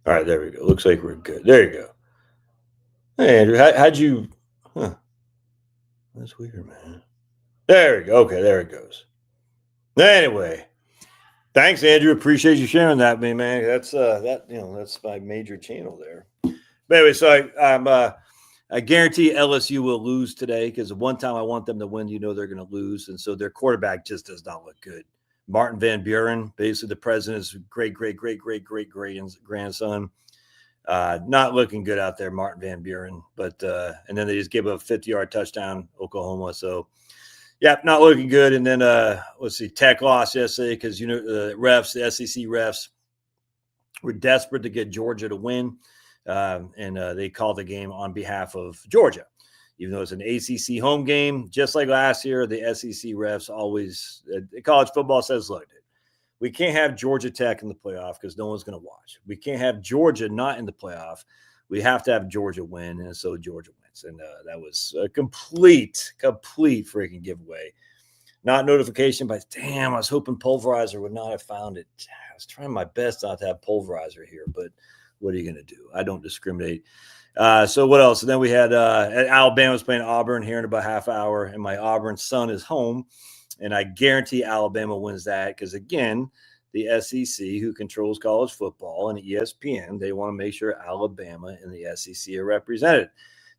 All right, there we go. Looks like we're good. There you go. Hey, Andrew, how'd you? Huh, that's weird, man. There we go. Okay, there it goes. Anyway, thanks, Andrew. Appreciate you sharing that with me, man. That's my major channel there. But anyway, so I guarantee LSU will lose today because the one time I want them to win, they're going to lose, and so their quarterback just does not look good. Martin Van Buren, basically the president's great grandson. Not looking good out there, Martin Van Buren. But and then they just gave up a 50-yard touchdown, Oklahoma. So, yeah, not looking good. And then let's see, Tech lost yesterday because the SEC refs were desperate to get Georgia to win, and they called the game on behalf of Georgia. Even though it's an ACC home game, just like last year, the SEC refs always college football says, look, we can't have Georgia Tech in the playoff because no one's going to watch. We can't have Georgia not in the playoff. We have to have Georgia win, and so Georgia wins. And that was a complete freaking giveaway. Not notification, but damn, I was hoping Pulverizer would not have found it. I was trying my best not to have Pulverizer here, but what are you going to do? I don't discriminate. So what else? And then we had Alabama's playing Auburn here in about half hour, and my Auburn son is home. And I guarantee Alabama wins that because, again, the SEC, who controls college football, and ESPN, they want to make sure Alabama and the SEC are represented.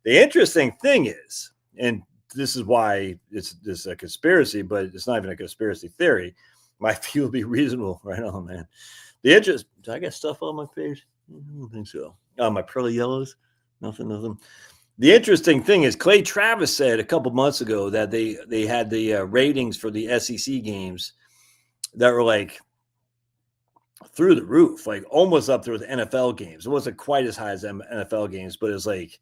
The interesting thing is, and this is why this is a conspiracy, but it's not even a conspiracy theory. My view will be reasonable. Right on, man. The interest, did I get stuff on my face? I don't think so. My pearly yellows? Nothing. The interesting thing is Clay Travis said a couple months ago that they had the ratings for the SEC games that were like through the roof, like almost up there with NFL games. It wasn't quite as high as NFL games, but it's like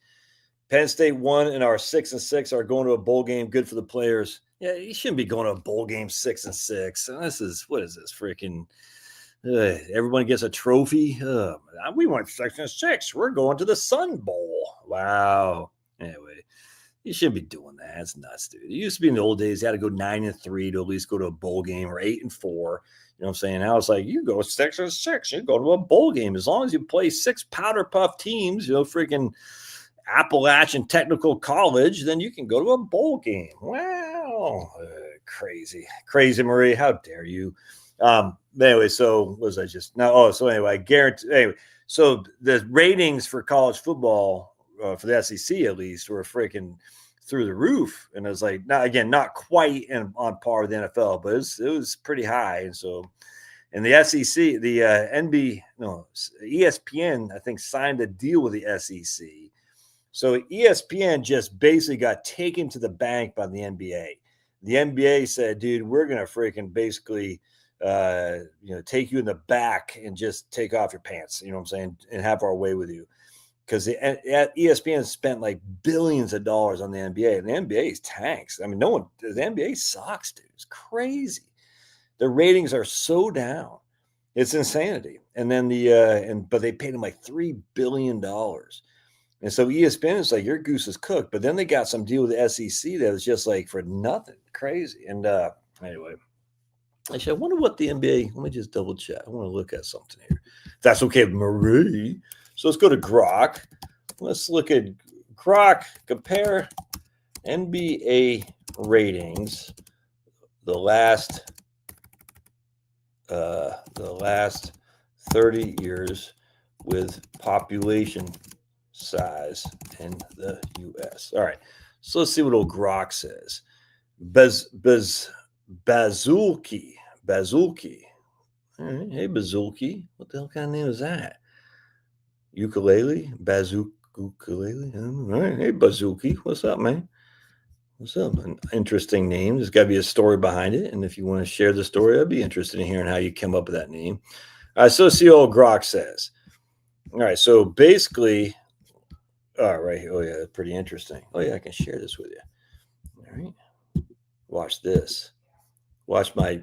Penn State won in our 6-6 are going to a bowl game. Good for the players. Yeah, you shouldn't be going to a bowl game 6-6. What is this freaking? Everyone gets a trophy. We went 6-6. We're going to the Sun Bowl. Wow. Anyway, you shouldn't be doing that. It's nuts, dude. It used to be in the old days, you had to go 9-3 to at least go to a bowl game, or 8-4. You know what I'm saying? Now it's like you go 6-6. You go to a bowl game as long as you play 6 powder puff teams. Freaking Appalachian Technical College, then you can go to a bowl game. Wow, crazy, Marie. How dare you? Anyway, so was I just now? Oh, so anyway, I guarantee. Anyway, so the ratings for college football for the SEC at least were freaking through the roof, and it was like not quite on par with the NFL, but it was pretty high. And so, and the SEC, the ESPN, I think signed a deal with the SEC. So ESPN just basically got taken to the bank by the NBA. The NBA said, dude, we're going to freaking basically, take you in the back and just take off your pants, you know what I'm saying, and have our way with you. Because ESPN spent like billions of dollars on the NBA, and the NBA is tanks. I mean, the NBA sucks, dude. It's crazy. The ratings are so down. It's insanity. And then but they paid them like $3 billion. And so ESPN is like, your goose is cooked. But then they got some deal with the SEC that was just like for nothing. Crazy. And anyway, actually, I wonder what the NBA, let me just double check. I want to look at something here. If that's okay with Marie. So let's go to Grok. Let's look at Grok, compare NBA ratings the last 30 years with population size in the U.S. All right, so let's see what old Grok says. Bazulki. All right, hey, Bazulki. What the hell kind of name is that? Ukulele? Ukulele? All right, hey, Bazulki. What's up, man? What's up? An interesting name. There's got to be a story behind it. And if you want to share the story, I'd be interested in hearing how you came up with that name. All right, so let's see what old Grok says. All right, so basically, right here. Oh, yeah, that's pretty interesting. Oh, yeah, I can share this with you. All right. Watch this. Watch my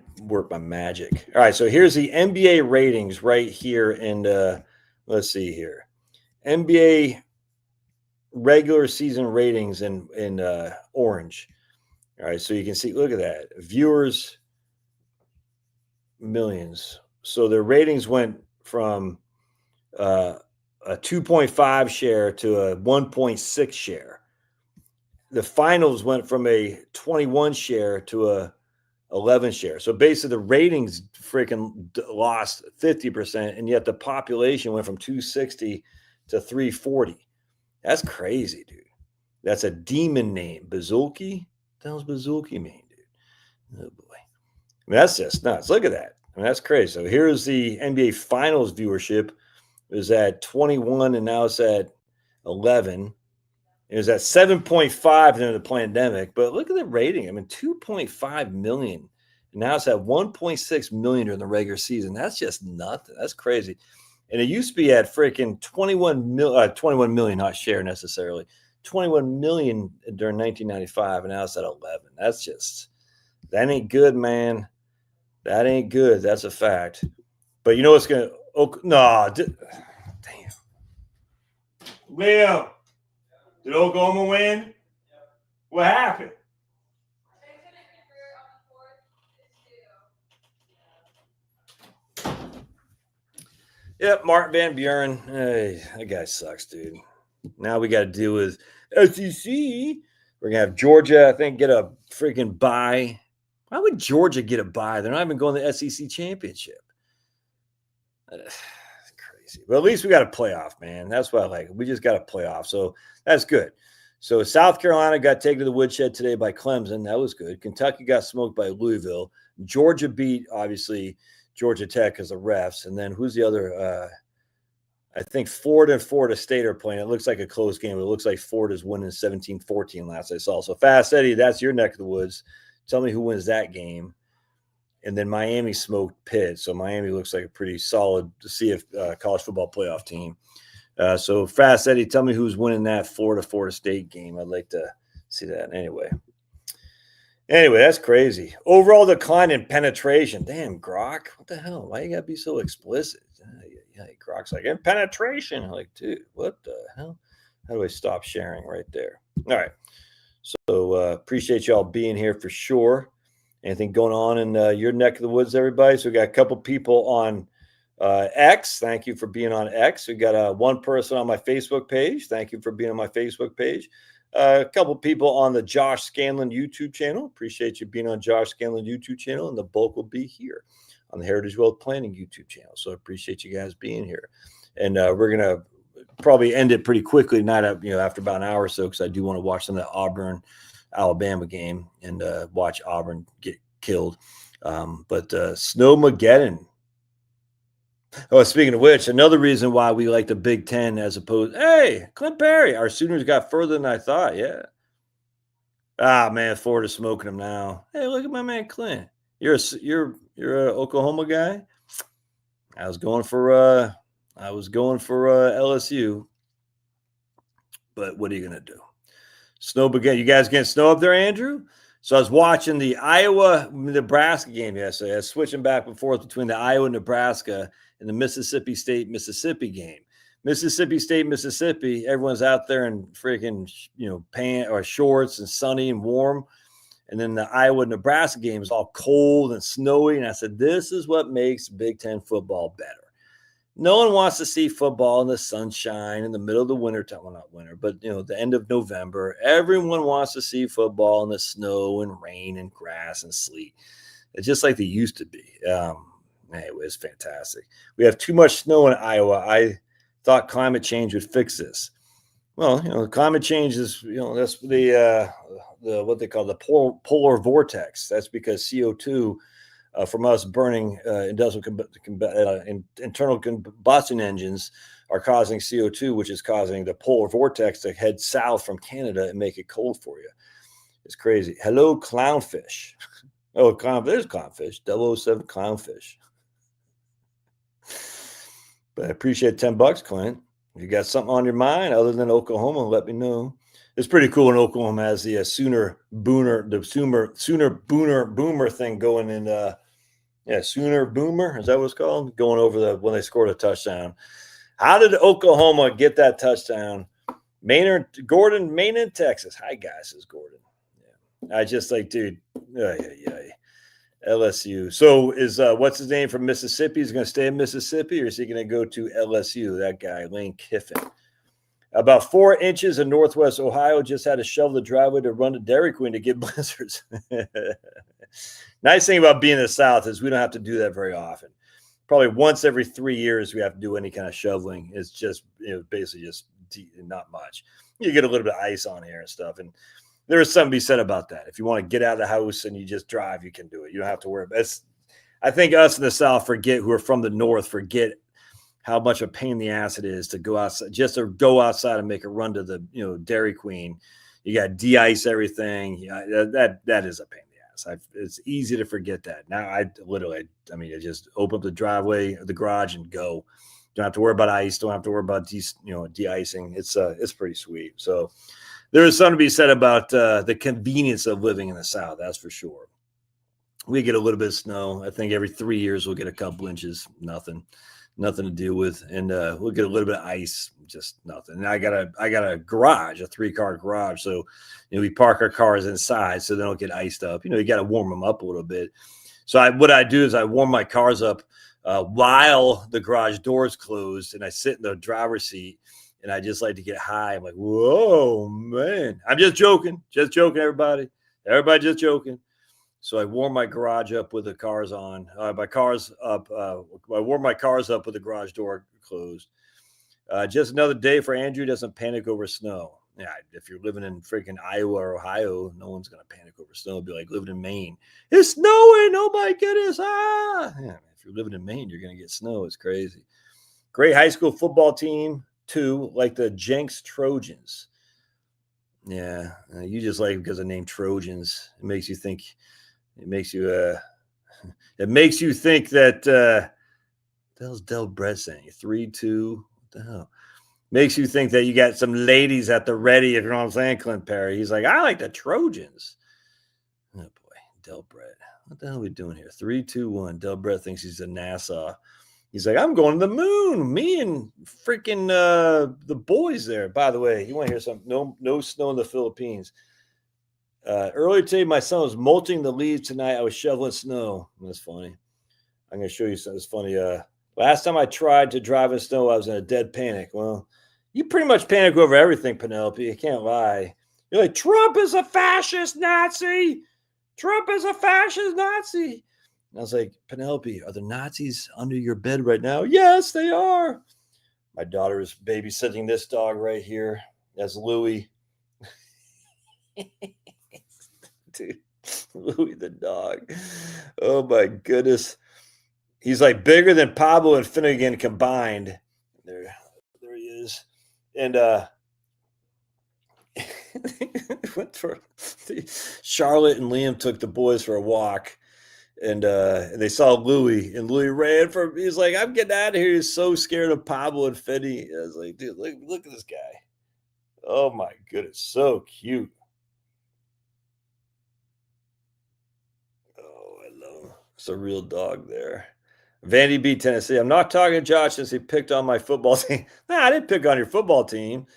magic. All right, so here's the NBA ratings right here. And let's see here. NBA regular season ratings in orange. All right, so you can see, look at that. Viewers, millions. So their ratings went from a 2.5 share to a 1.6 share. The finals went from a 21 share to a 11 share. So basically the ratings freaking lost 50%, and yet the population went from 260 to 340. That's crazy, dude. That's a demon name. Bazulki? What the hell's Bazulki mean, dude? Oh boy. I mean, that's just nuts. Look at that. I mean, that's crazy. So here's the NBA Finals viewership. It was at 21 and now it's at 11. It was at 7.5 during the pandemic, but look at the rating. I mean, 2.5 million. And now it's at 1.6 million during the regular season. That's just nothing. That's crazy. And it used to be at freaking 21 million, not share necessarily, 21 million during 1995, and now it's at 11. That ain't good, man. That ain't good. That's a fact. But you know what's going to, damn. Leo, did Oklahoma win? What happened? Yep, Martin Van Buren. Hey, that guy sucks, dude. Now we got to deal with SEC. We're going to have Georgia, I think, get a freaking bye. Why would Georgia get a bye? They're not even going to the SEC championship. Crazy. But at least we got a playoff, man. That's what I like. We just got a playoff. So that's good. So South Carolina got taken to the woodshed today by Clemson. That was good. Kentucky got smoked by Louisville. Georgia beat, obviously, Georgia Tech as the refs. And then who's the other? I think Florida and Florida State are playing. It looks like a close game. It looks like Florida's winning 17-14 last I saw. So Fast Eddie, that's your neck of the woods. Tell me who wins that game. And then Miami smoked Pitt. So Miami looks like a pretty solid CF college football playoff team. So Fast Eddie, tell me who's winning that Florida State game. I'd like to see that. Anyway, that's crazy. Overall decline in penetration. Damn, Grok. What the hell? Why you got to be so explicit? Yeah, Grok's like, and penetration. I'm like, dude, what the hell? How do I stop sharing right there? All right. So appreciate y'all being here for sure. Anything going on in your neck of the woods, everybody? So we got a couple people on X. Thank you for being on X. We got one person on my Facebook page. Thank you for being on my Facebook page. A couple people on the Josh Scanlon YouTube channel. Appreciate you being on Josh Scanlon YouTube channel, and the bulk will be here on the Heritage Wealth Planning YouTube channel. So I appreciate you guys being here. And we're going to probably end it pretty quickly tonight, after about an hour or so, because I do want to watch some of that Auburn-Alabama game and watch Auburn get killed. But Snowmageddon. Oh, speaking of which, another reason why we like the Big Ten as opposed, hey, Clint Perry, our Sooners got further than I thought. Yeah. Ah, man, Florida's smoking them now. Hey, look at my man Clint. You're an Oklahoma guy. I was going for LSU, but what are you gonna do? Snow again. You guys getting snow up there, Andrew? So I was watching the Iowa-Nebraska game yesterday. I was switching back and forth between the Iowa-Nebraska and the Mississippi State-Mississippi game. Mississippi State, Mississippi, everyone's out there in freaking, pants or shorts and sunny and warm. And then the Iowa-Nebraska game is all cold and snowy. And I said, this is what makes Big Ten football better. No one wants to see football in the sunshine in the middle of the winter time. Well, not winter, but, the end of November. Everyone wants to see football in the snow and rain and grass and sleet. It's just like they used to be. Anyway, it's fantastic. We have too much snow in Iowa. I thought climate change would fix this. Well, climate change is, that's the what they call the polar vortex. That's because CO2 from us burning internal combustion engines are causing CO2, which is causing the polar vortex to head south from Canada and make it cold for you. It's crazy. Hello, clownfish. Oh, there's clownfish. 007 clownfish. But I appreciate $10, Clint. If you got something on your mind other than Oklahoma, let me know. It's pretty cool when Oklahoma has the Sooner Boomer thing going in. Sooner Boomer, is that what it's called? Going over when they scored a touchdown. How did Oklahoma get that touchdown? Gordon, Texas. Hi, guys, is Gordon. Yeah. I just like, dude. LSU. So is what's his name from Mississippi? He's going to stay in Mississippi, or is he going to go to LSU? That guy, Lane Kiffin. About 4 inches in Northwest Ohio. Just had to shovel the driveway to run to Dairy Queen to get blizzards. Nice thing about being in the South is we don't have to do that very often. Probably once every 3 years we have to do any kind of shoveling. It's just basically just not much. You get a little bit of ice on here and stuff, and there is something to be said about that. If you want to get out of the house and you just drive, you can do it. You don't have to worry about it. I think us in the South who are from the North forget how much a pain in the ass it is to go outside, just to go outside and make a run to the Dairy Queen. You got de-ice everything. That is a pain in the ass. It's easy to forget that. Now I just open up the driveway or the garage and go. Don't have to worry about ice. Don't have to worry about de-icing. It's pretty sweet. So there is something to be said about the convenience of living in the South. That's for sure. We get a little bit of snow. I think every 3 years we'll get a couple inches. Nothing to deal with, and we'll get a little bit of ice, just nothing. And I got a garage, a 3-car garage, so we park our cars inside so they don't get iced up. You got to warm them up a little bit. So what I do is I warm my cars up while the garage door is closed, and I sit in the driver's seat, and I just like to get high. I'm like, whoa, man! I'm just joking, everybody just joking. So I warm my garage up with the cars on. I warm my cars up with the garage door closed. Just another day for Andrew doesn't panic over snow. Yeah, if you're living in freaking Iowa or Ohio, no one's going to panic over snow. It'd be like living in Maine. It's snowing. Oh, my goodness. Yeah, if you're living in Maine, you're going to get snow. It's crazy. Great high school football team, too, like the Jenks Trojans. Yeah, you just like because of the name Trojans. It makes you think. It makes you think that the hell's Del Brett saying? 3-2. What the hell? Makes you think that you got some ladies at the ready, if you know what I'm saying, Clint Perry. He's like, I like the Trojans. Oh boy, Del Brett. What the hell are we doing here? 3-2-1. Del Brett thinks he's in NASA. He's like, I'm going to the moon. Me and freaking the boys there. By the way, you want to hear something? No snow in the Philippines. Earlier today, my son was mulching the leaves. Tonight, I was shoveling snow. That's funny. I'm going to show you something that's funny. Last time I tried to drive in snow, I was in a dead panic. Well, you pretty much panic over everything, Penelope. You can't lie. You're like, Trump is a fascist Nazi. Trump is a fascist Nazi. And I was like, Penelope, are the Nazis under your bed right now? Yes, they are. My daughter is babysitting this dog right here. That's Louie. Dude, Louie the dog. Oh my goodness. He's like bigger than Pablo and Finnegan combined. There he is. And Charlotte and Liam took the boys for a walk, and they saw Louie, and Louie ran he's like, I'm getting out of here. He's so scared of Pablo and Finny. I was like, dude, look at this guy. Oh my goodness, so cute. It's a real dog there. Vandy B, Tennessee. I'm not talking to Josh since he picked on my football team. Nah, I didn't pick on your football team.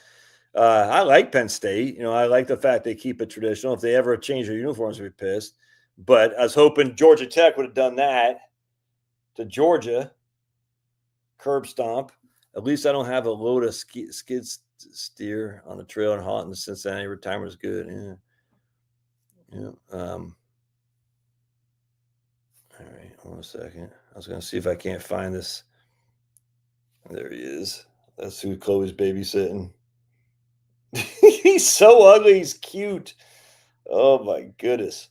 I like Penn State. I like the fact they keep it traditional. If they ever change their uniforms, I'd be pissed. But I was hoping Georgia Tech would have done that to Georgia. Curb stomp. At least I don't have a load of skid steer on the trail and Haughton. Cincinnati retirement is good. Yeah. All right, hold on a second. I was going to see if I can't find this. There he is. That's who Chloe's babysitting. He's so ugly. He's cute. Oh, my goodness.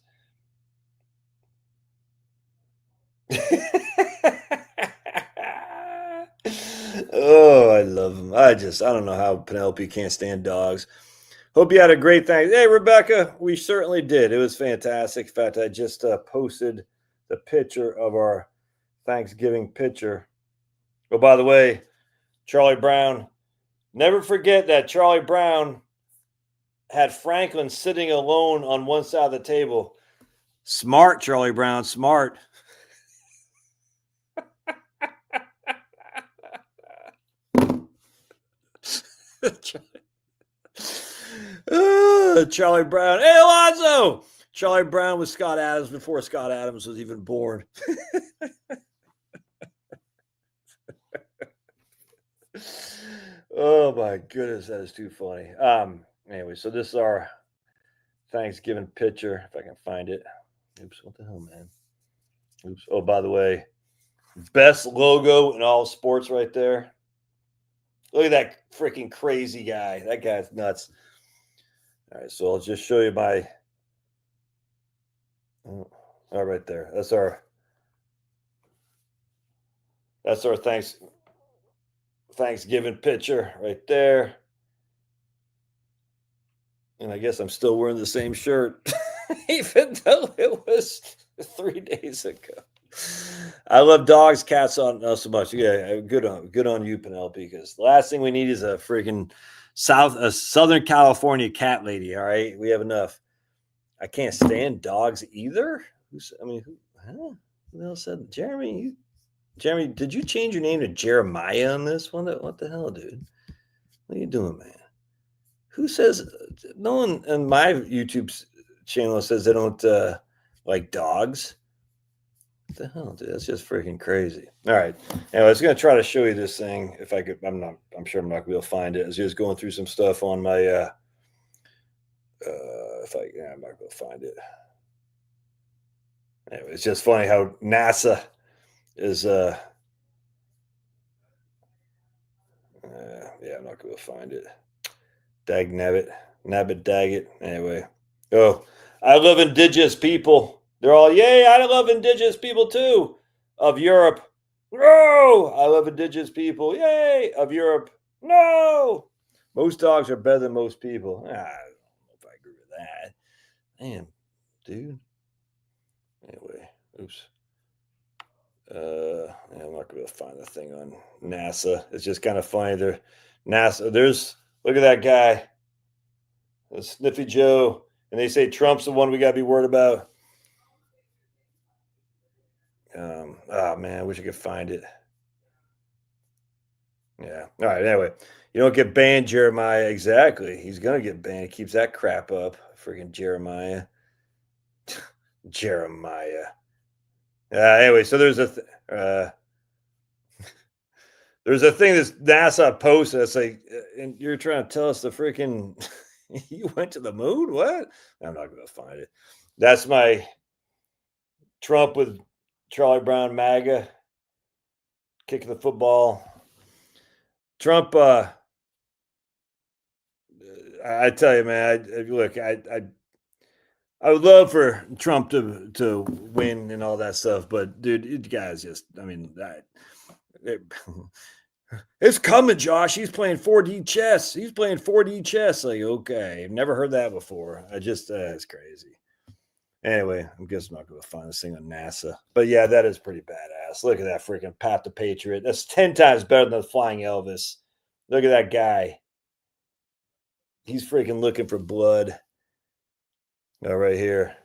Oh, I love him. I don't know how Penelope can't stand dogs. Hope you had a great Thanksgiving. Hey, Rebecca, we certainly did. It was fantastic. In fact, I just posted the picture of our Thanksgiving picture. Oh, by the way, Charlie Brown, never forget that Charlie Brown had Franklin sitting alone on one side of the table. Smart, Charlie Brown, smart. Charlie Brown. Hey, Alonzo. Charlie Brown with Scott Adams before Scott Adams was even born. Oh my goodness, that is too funny. Anyway, so this is our Thanksgiving picture, if I can find it. Oops, what the hell, man? Oops. Oh, by the way, best logo in all sports right there. Look at that freaking crazy guy. That guy's nuts. All right, so I'll just show you my right there. That's our Thanksgiving picture right there. And I guess I'm still wearing the same shirt, even though it was 3 days ago. I love dogs, cats, not so much. Yeah, good on you, Penelope. Because the last thing we need is a freaking Southern California cat lady. All right, we have enough. I can't stand dogs either. Who the hell said Jeremy? Jeremy, did you change your name to Jeremiah on this one? What the hell, dude? What are you doing, man? Who says? No one on my YouTube channel says they don't like dogs. What the hell, dude? That's just freaking crazy. All right. Anyway, I was gonna try to show you this thing if I could. I'm sure I'm not gonna be able to find it. I was just going through some stuff on my I'm not gonna be able to find it. Anyway, it's just funny how NASA is I'm not gonna find it. Dag nabbit. Nabbit daggit. Anyway. Oh, I love indigenous people. They're all, yay, I love indigenous people too. Of Europe. No, I love indigenous people. Yay, of Europe. No. Most dogs are better than most people. I don't know if I agree with that. Damn, dude. Anyway, oops. I'm not going to find the thing on NASA. It's just kind of funny. Look at that guy, Sniffy Joe, and they say Trump's the one we got to be worried about. Oh man, I wish I could find it. Yeah. All right. Anyway, you don't get banned, Jeremiah. Exactly. He's gonna get banned. He keeps that crap up. Freaking Jeremiah. Jeremiah. Anyway, so there's a there's a thing that NASA posted. It's like, and you're trying to tell us the freaking you went to the moon? What? I'm not gonna find it. That's my Trump with Charlie Brown MAGA kicking the football. Trump, I tell you, man. I would love for Trump to win and all that stuff, but dude, you guys just, it's coming, Josh. He's playing 4D chess. Like, okay, never heard that before. It's crazy. Anyway, I guess I'm not going to find this thing on NASA. But yeah, that is pretty badass. Look at that freaking Pat the Patriot. That's 10 times better than the Flying Elvis. Look at that guy. He's freaking looking for blood. Right here.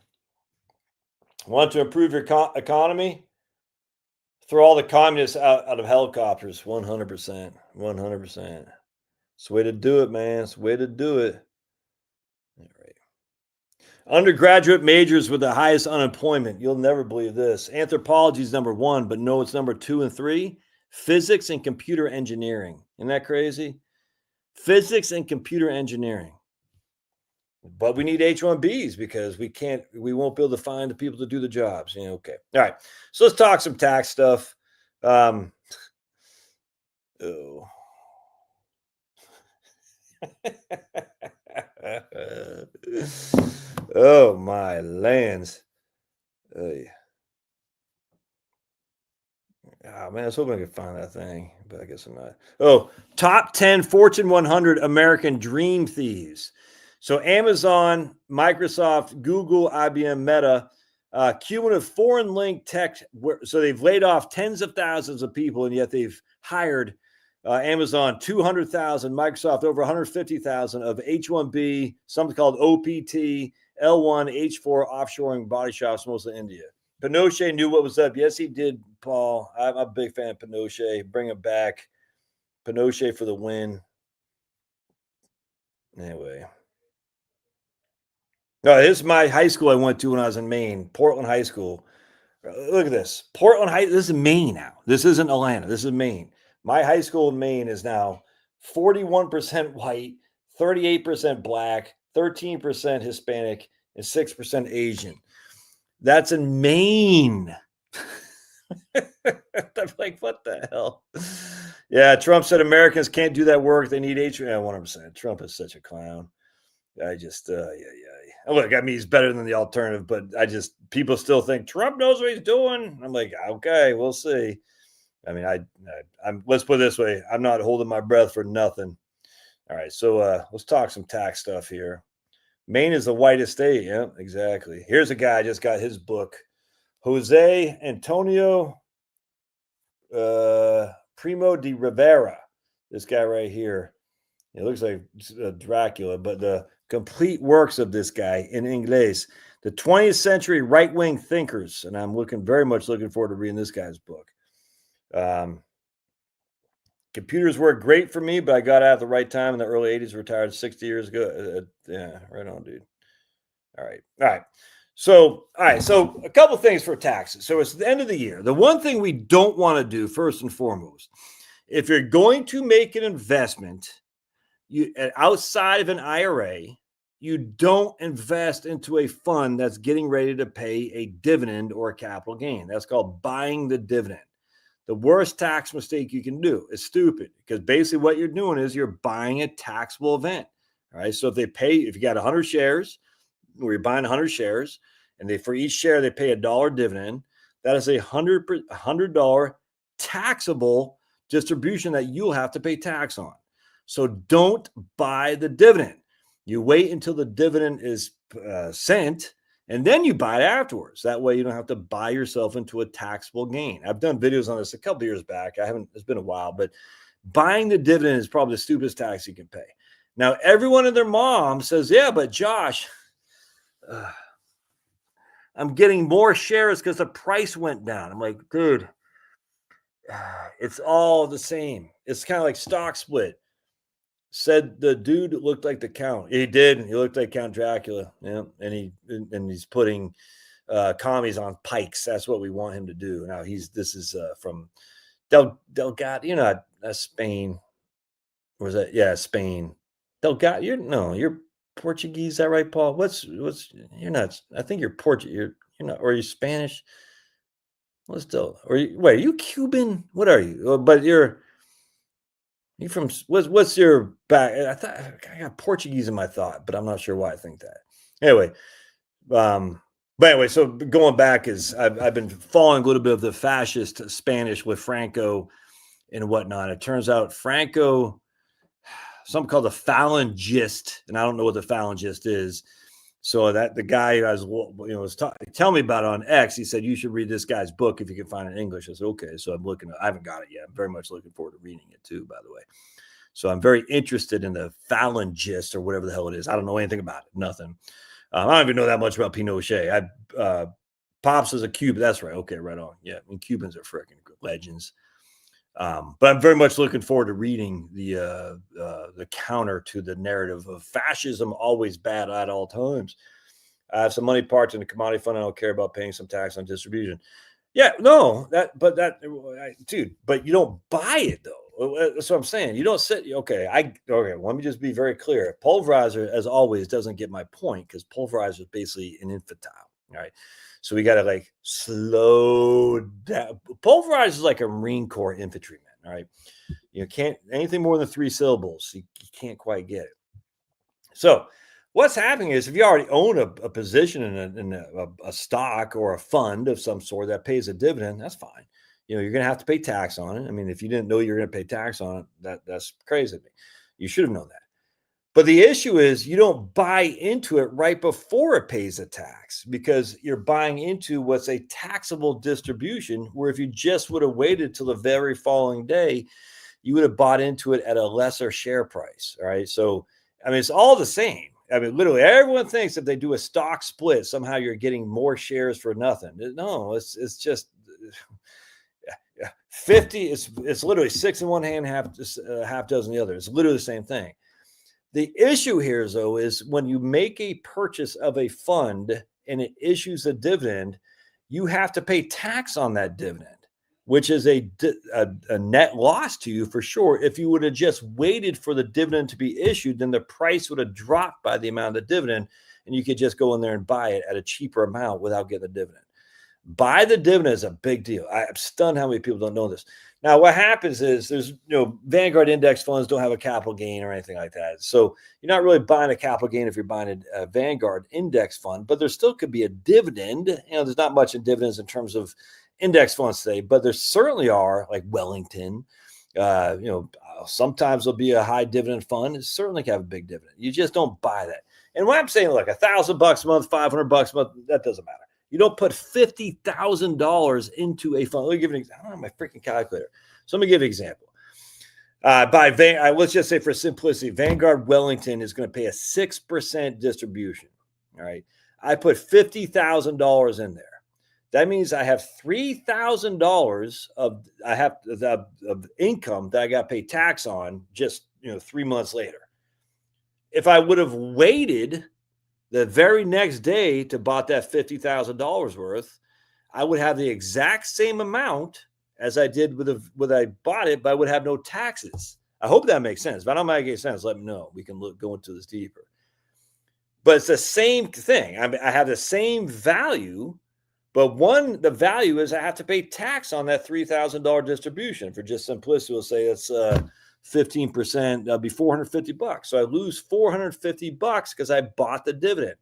Want to improve your economy? Throw all the communists out of helicopters. 100%. 100%. It's the way to do it, man. It's the way to do it. All right. Undergraduate majors with the highest unemployment. You'll never believe this. Anthropology is number 1, but no, it's number 2 and 3. Physics and computer engineering. Isn't that crazy? Physics and computer engineering. But we need H-1Bs because we won't be able to find the people to do the jobs. Okay. All right. So let's talk some tax stuff. Oh. Oh my lands. Oh man, I was hoping I could find that thing, but I guess I'm not. Oh, top 10 Fortune 100 American dream thieves. So Amazon, Microsoft, Google, IBM, Meta, cumulative foreign link tech. So they've laid off tens of thousands of people, and yet they've hired Amazon 200,000, Microsoft over 150,000 of H-1B, something called OPT, L1, H4 offshoring body shops, mostly India. Pinochet knew what was up. Yes, he did, Paul. I'm a big fan of Pinochet. Bring him back. Pinochet for the win. Anyway. No, this is my high school I went to when I was in Maine, Portland High School. Look at this. Portland High. This is Maine now. This isn't Atlanta. This is Maine. My high school in Maine is now 41% white, 38% black, 13% Hispanic, and 6% Asian. That's in Maine. I'm like, what the hell? Yeah, Trump said Americans can't do that work. They need H. Yeah, 100%. Trump is such a clown. I just, yeah. Look, I mean, he's better than the alternative, but people still think Trump knows what he's doing. I'm like, okay, we'll see. I mean, I'm. Let's put it this way: I'm not holding my breath for nothing. All right, so let's talk some tax stuff here. Maine is the whitest state. Yeah, exactly. Here's a guy just got his book, Jose Antonio Primo de Rivera. This guy right here. It looks like Dracula, but the complete works of this guy in English, the 20th century right-wing thinkers, and I'm very much looking forward to reading this guy's book. Computers work great for me, but I got out at the right time in the early 80s, retired 60 years ago. Yeah, right on, dude. All right. So a couple things for taxes. So it's the end of the year. The one thing we don't want to do, first and foremost, if you're going to make an investment, outside of an IRA, you don't invest into a fund that's getting ready to pay a dividend or a capital gain. That's called buying the dividend. The worst tax mistake you can do. Is stupid, because basically what you're doing is you're buying a taxable event. All right. So if you got 100 shares, or you're buying 100 shares, and for each share they pay $1 dividend, that is $100 taxable distribution that you'll have to pay tax on. So don't buy the dividend. You wait until the dividend is sent, and then you buy it afterwards. That way you don't have to buy yourself into a taxable gain. I've done videos on this a couple years back. It's been a while, but buying the dividend is probably the stupidest tax you can pay. Now, everyone and their mom says, yeah, but Josh, I'm getting more shares because the price went down. I'm like, dude, it's all the same. It's kind of like stock split. Said the dude looked like the Count. He did. He looked like Count Dracula. Yeah, and he's putting commies on pikes. That's what we want him to do. Now this is from Delgado, Spain. Or was that? Yeah, Spain. Delgado. You're Portuguese. Is that right, Paul? You're not. I think you're Portuguese. You're not. Or are you Spanish? Wait, are you Cuban? What are you? But you're from, what's your back? I thought I got Portuguese in my thought, but I'm not sure why I think that. Anyway, so going back is I've been following a little bit of the fascist Spanish with Franco and whatnot. It turns out Franco, something called the phalangist, and I don't know what the phalangist is. So that the guy was telling me about it on X. He said, you should read this guy's book if you can find it in English. I said, okay. So I haven't got it yet. I'm very much looking forward to reading it too, by the way. So I'm very interested in the phalangist or whatever the hell it is. I don't know anything about it. Nothing. I don't even know that much about Pinochet. Pops is a Cuban. That's right. Okay, right on. Yeah, I mean, Cubans are freaking legends. But I'm very much looking forward to reading the counter to the narrative of fascism always bad at all times. I have some money parked in the commodity fund. I don't care about paying some tax on distribution. Yeah, no, dude, but you don't buy it though. That's what I'm saying. You don't sit. Okay, let me just be very clear. Pulverizer, as always, doesn't get my point, because pulverizer is basically an infantile. All right. So we got to slow down. Pulverizer is like a Marine Corps infantryman. All right. You can't anything more than 3 syllables. You can't quite get it. So what's happening is, if you already own a position in a stock or a fund of some sort that pays a dividend, that's fine. You're going to have to pay tax on it. I mean, if you didn't know you were going to pay tax on it, that's crazy to me. You should have known that. But the issue is, you don't buy into it right before it pays a tax, because you're buying into what's a taxable distribution, where if you just would have waited till the very following day, you would have bought into it at a lesser share price. All right. So, I mean, it's all the same. I mean, literally everyone thinks if they do a stock split, somehow you're getting more shares for nothing. No, it's just 50. It's literally 6 in one hand, half dozen in the other. It's literally the same thing. The issue here, though, is when you make a purchase of a fund and it issues a dividend, you have to pay tax on that dividend, which is a net loss to you for sure. If you would have just waited for the dividend to be issued, then the price would have dropped by the amount of the dividend, and you could just go in there and buy it at a cheaper amount without getting the dividend. Buy the dividend is a big deal. I'm stunned how many people don't know this. Now, what happens is there's, Vanguard index funds don't have a capital gain or anything like that. So you're not really buying a capital gain if you're buying a Vanguard index fund, but there still could be a dividend. There's not much in dividends in terms of index funds today, but there certainly are, like Wellington. Sometimes there'll be a high dividend fund. It certainly can have a big dividend. You just don't buy that. And when I'm saying, look, $1,000 a month, $500 a month, that doesn't matter. You don't put $50,000 into a fund. Let me give you an example. I don't have my freaking calculator. So let me give you an example. Let's just say for simplicity, Vanguard Wellington is going to pay a 6% distribution. All right. I put $50,000 in there. That means I have $3,000 of income that I got to pay tax on just 3 months later. If I would have waited the very next day to bought that $50,000 worth, I would have the exact same amount as I did when I bought it, but I would have no taxes. I hope that makes sense. If I don't make any sense, let me know. We can go into this deeper. But it's the same thing. I have the same value, but the value is I have to pay tax on that $3,000 distribution. For just simplicity, we'll say it's 15%, that'll be $450. So I lose $450 because I bought the dividend.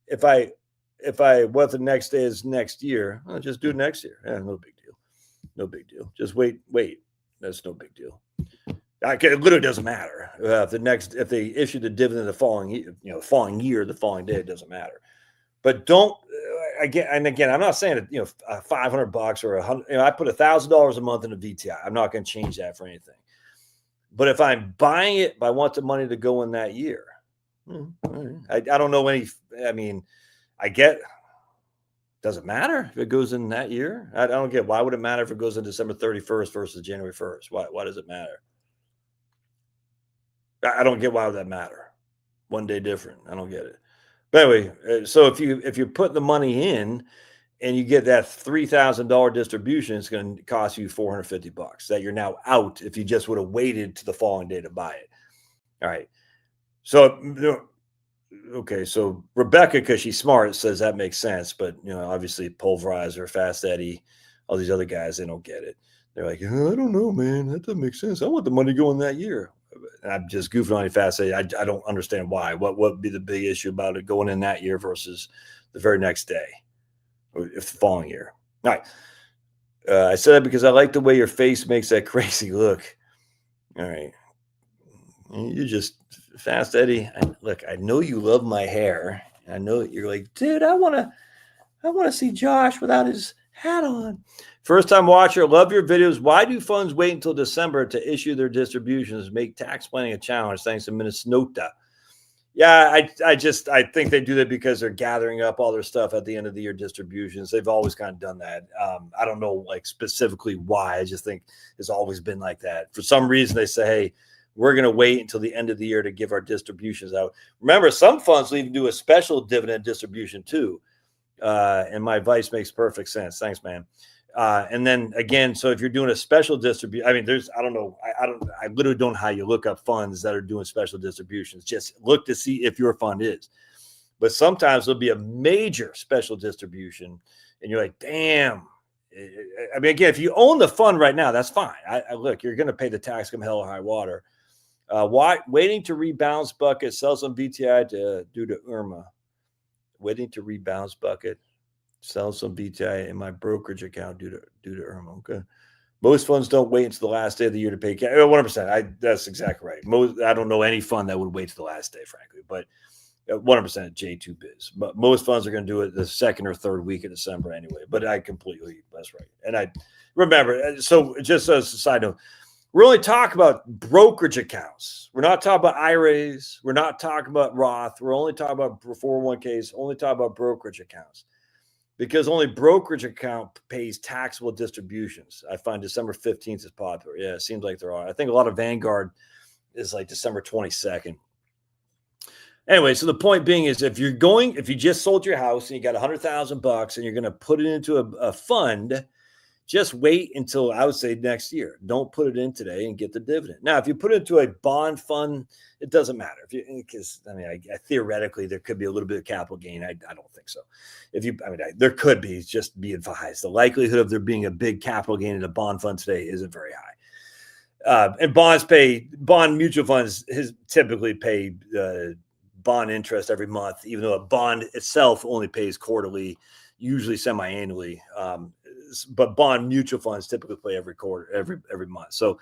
If what the next day is next year, I'll just do it next year. Yeah, no big deal. No big deal. Just wait. That's no big deal. It literally doesn't matter. If they issue the dividend the following year, the following day, it doesn't matter. But don't again. I'm not saying that $500 or $100. I put $1,000 a month in a VTI. I'm not going to change that for anything. But if I'm buying it, I want the money to go in that year. I don't know any. I get. Doesn't matter if it goes in that year. I don't get why would it matter if it goes in December 31st versus January 1st. Why does it matter? I don't get why would that matter. One day different. I don't get it. But anyway, so if you put the money in and you get that $3,000 distribution, it's going to cost you $450 that you're now out if you just would have waited to the following day to buy it. All right. So, okay. So Rebecca, because she's smart, says that makes sense. But, obviously Pulverizer, Fast Eddie, all these other guys, they don't get it. They're like, I don't know, man. That doesn't make sense. I want the money going that year. And I'm just goofing on you, Fast Eddie. I don't understand why. What would be the big issue about it going in that year versus the very next day? If the following year. All right. I said that because I like the way your face makes that crazy look. All right. You just Fast Eddie. I know you love my hair. I know you're like, dude, I want to see Josh without his hat on. First time watcher, love your videos. Why do funds wait until December to issue their distributions? Make tax planning a challenge. Thanks to Minnesota. Yeah, I think they do that because they're gathering up all their stuff at the end of the year distributions. They've always kind of done that. I don't know specifically why. I just think it's always been like that. For some reason, they say, hey, we're going to wait until the end of the year to give our distributions out. Remember, some funds will even do a special dividend distribution too. And my advice makes perfect sense. Thanks, man. And then again, so if you're doing a special distribution, I literally don't know how you look up funds that are doing special distributions. Just look to see if your fund is. But sometimes there'll be a major special distribution and you're like, damn. Again, if you own the fund right now, that's fine. Look, you're going to pay the tax come hell or high water. Waiting to rebalance bucket, sell some VTI due to Irma. Waiting to rebalance bucket. Sell some VTI in my brokerage account due to Irma. Okay. Most funds don't wait until the last day of the year to pay cash. 100%. That's exactly right. I don't know any fund that would wait to the last day, frankly, but 100% J2 Biz. But most funds are going to do it the second or third week of December anyway. But that's right. And I remember, so just as a side note, we're only talking about brokerage accounts. We're not talking about IRAs. We're not talking about Roth. We're only talking about 401ks, only talking about brokerage accounts. Because only brokerage account pays taxable distributions. I find December 15th is popular. Yeah, it seems like there are. I think a lot of Vanguard is like December 22nd. Anyway, so the point being is if you just sold your house and you got $100,000 and you're going to put it into a fund, just wait until I would say next year. Don't put it in today and get the dividend. Now, if you put it into a bond fund, it doesn't matter. Because theoretically there could be a little bit of capital gain. I don't think so. There could be. Just be advised. The likelihood of there being a big capital gain in a bond fund today isn't very high. And bond mutual funds typically pay bond interest every month, even though a bond itself only pays quarterly, usually semi-annually. But bond mutual funds typically pay every quarter, every month. So,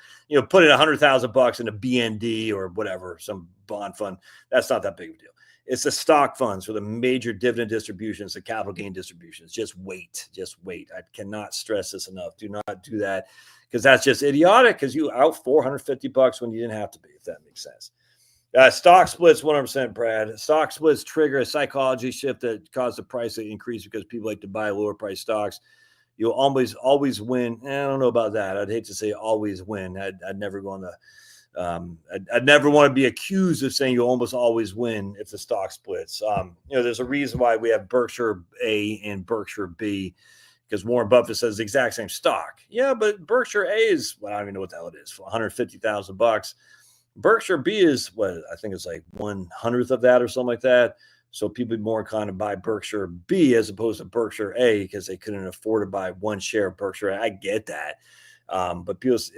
put in $100,000 in a BND or whatever, some bond fund, that's not that big of a deal. It's the stock funds for the major dividend distributions, the capital gain distributions. Just wait. I cannot stress this enough. Do not do that, because that's just idiotic, because you out $450 when you didn't have to be, if that makes sense. Stock splits, 100%, Brad. Stock splits trigger a psychology shift that causes the price to increase because people like to buy lower price stocks. You'll always win. I don't know about that. I'd hate to say always win. I'd never go on the. I'd never want to be accused of saying you almost always win if the stock splits. There's a reason why we have Berkshire A and Berkshire B, because Warren Buffett says the exact same stock. Yeah, but Berkshire A is, I don't even know what the hell it is, for $150,000. Berkshire B is what I think it's like 1/100th of that or something like that. So people be more inclined to buy Berkshire B as opposed to Berkshire A because they couldn't afford to buy one share of Berkshire A. I get that. But it's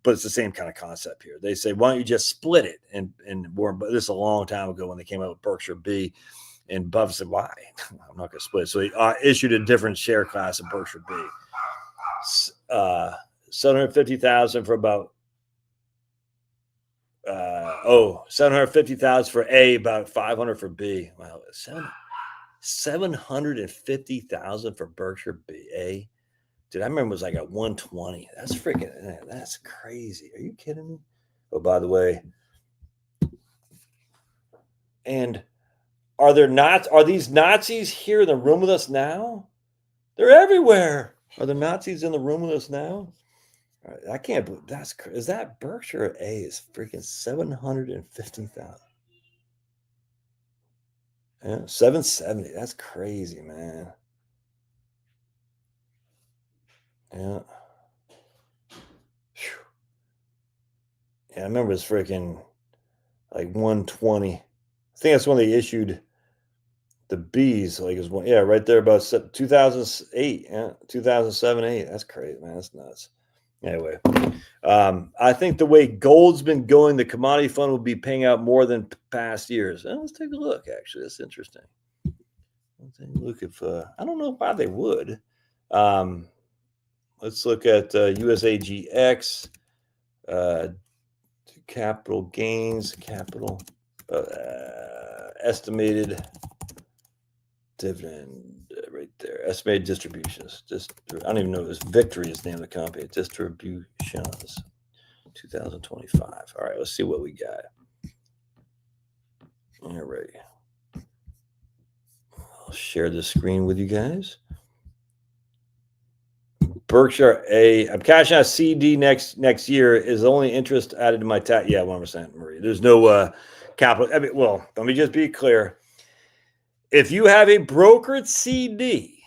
the same kind of concept here. They say, why don't you just split it? And Warren, this is a long time ago when they came out with Berkshire B. And Buffett said, why? I'm not going to split it. So he issued a different share class of Berkshire B. $750,000 for about $750,000 for A, about $500 for B. Wow, $750,000 for Berkshire B. A. Dude, I remember it was like at 120. That's crazy. Are you kidding me? Oh, by the way, and are these Nazis here in the room with us now? They're everywhere. Are the Nazis in the room with us now? I can't believe is that Berkshire A is freaking 750,000. Yeah, 770. That's crazy, man. Yeah. Whew. Yeah, I remember it's freaking like 120. I think that's when they issued the B's. Like it was one, yeah, right there about 2008. Yeah, 2007, 8. That's crazy, man. That's nuts. Anyway, I think the way gold's been going, the commodity fund will be paying out more than past years. Let's take a look. Actually, that's interesting. Let's take a look if I don't know why they would. Let's look at USAGX, capital gains, estimated dividend right there. Estimated distributions. I don't even know if this Victory is the name of the company. Distributions 2025. All right, let's see what we got. All right. I'll share the screen with you guys. Berkshire A. I'm cashing out CD next year. Is the only interest added to my tax? Yeah, 100%, Marie. There's no capital. Well, let me just be clear. If you have a brokered CD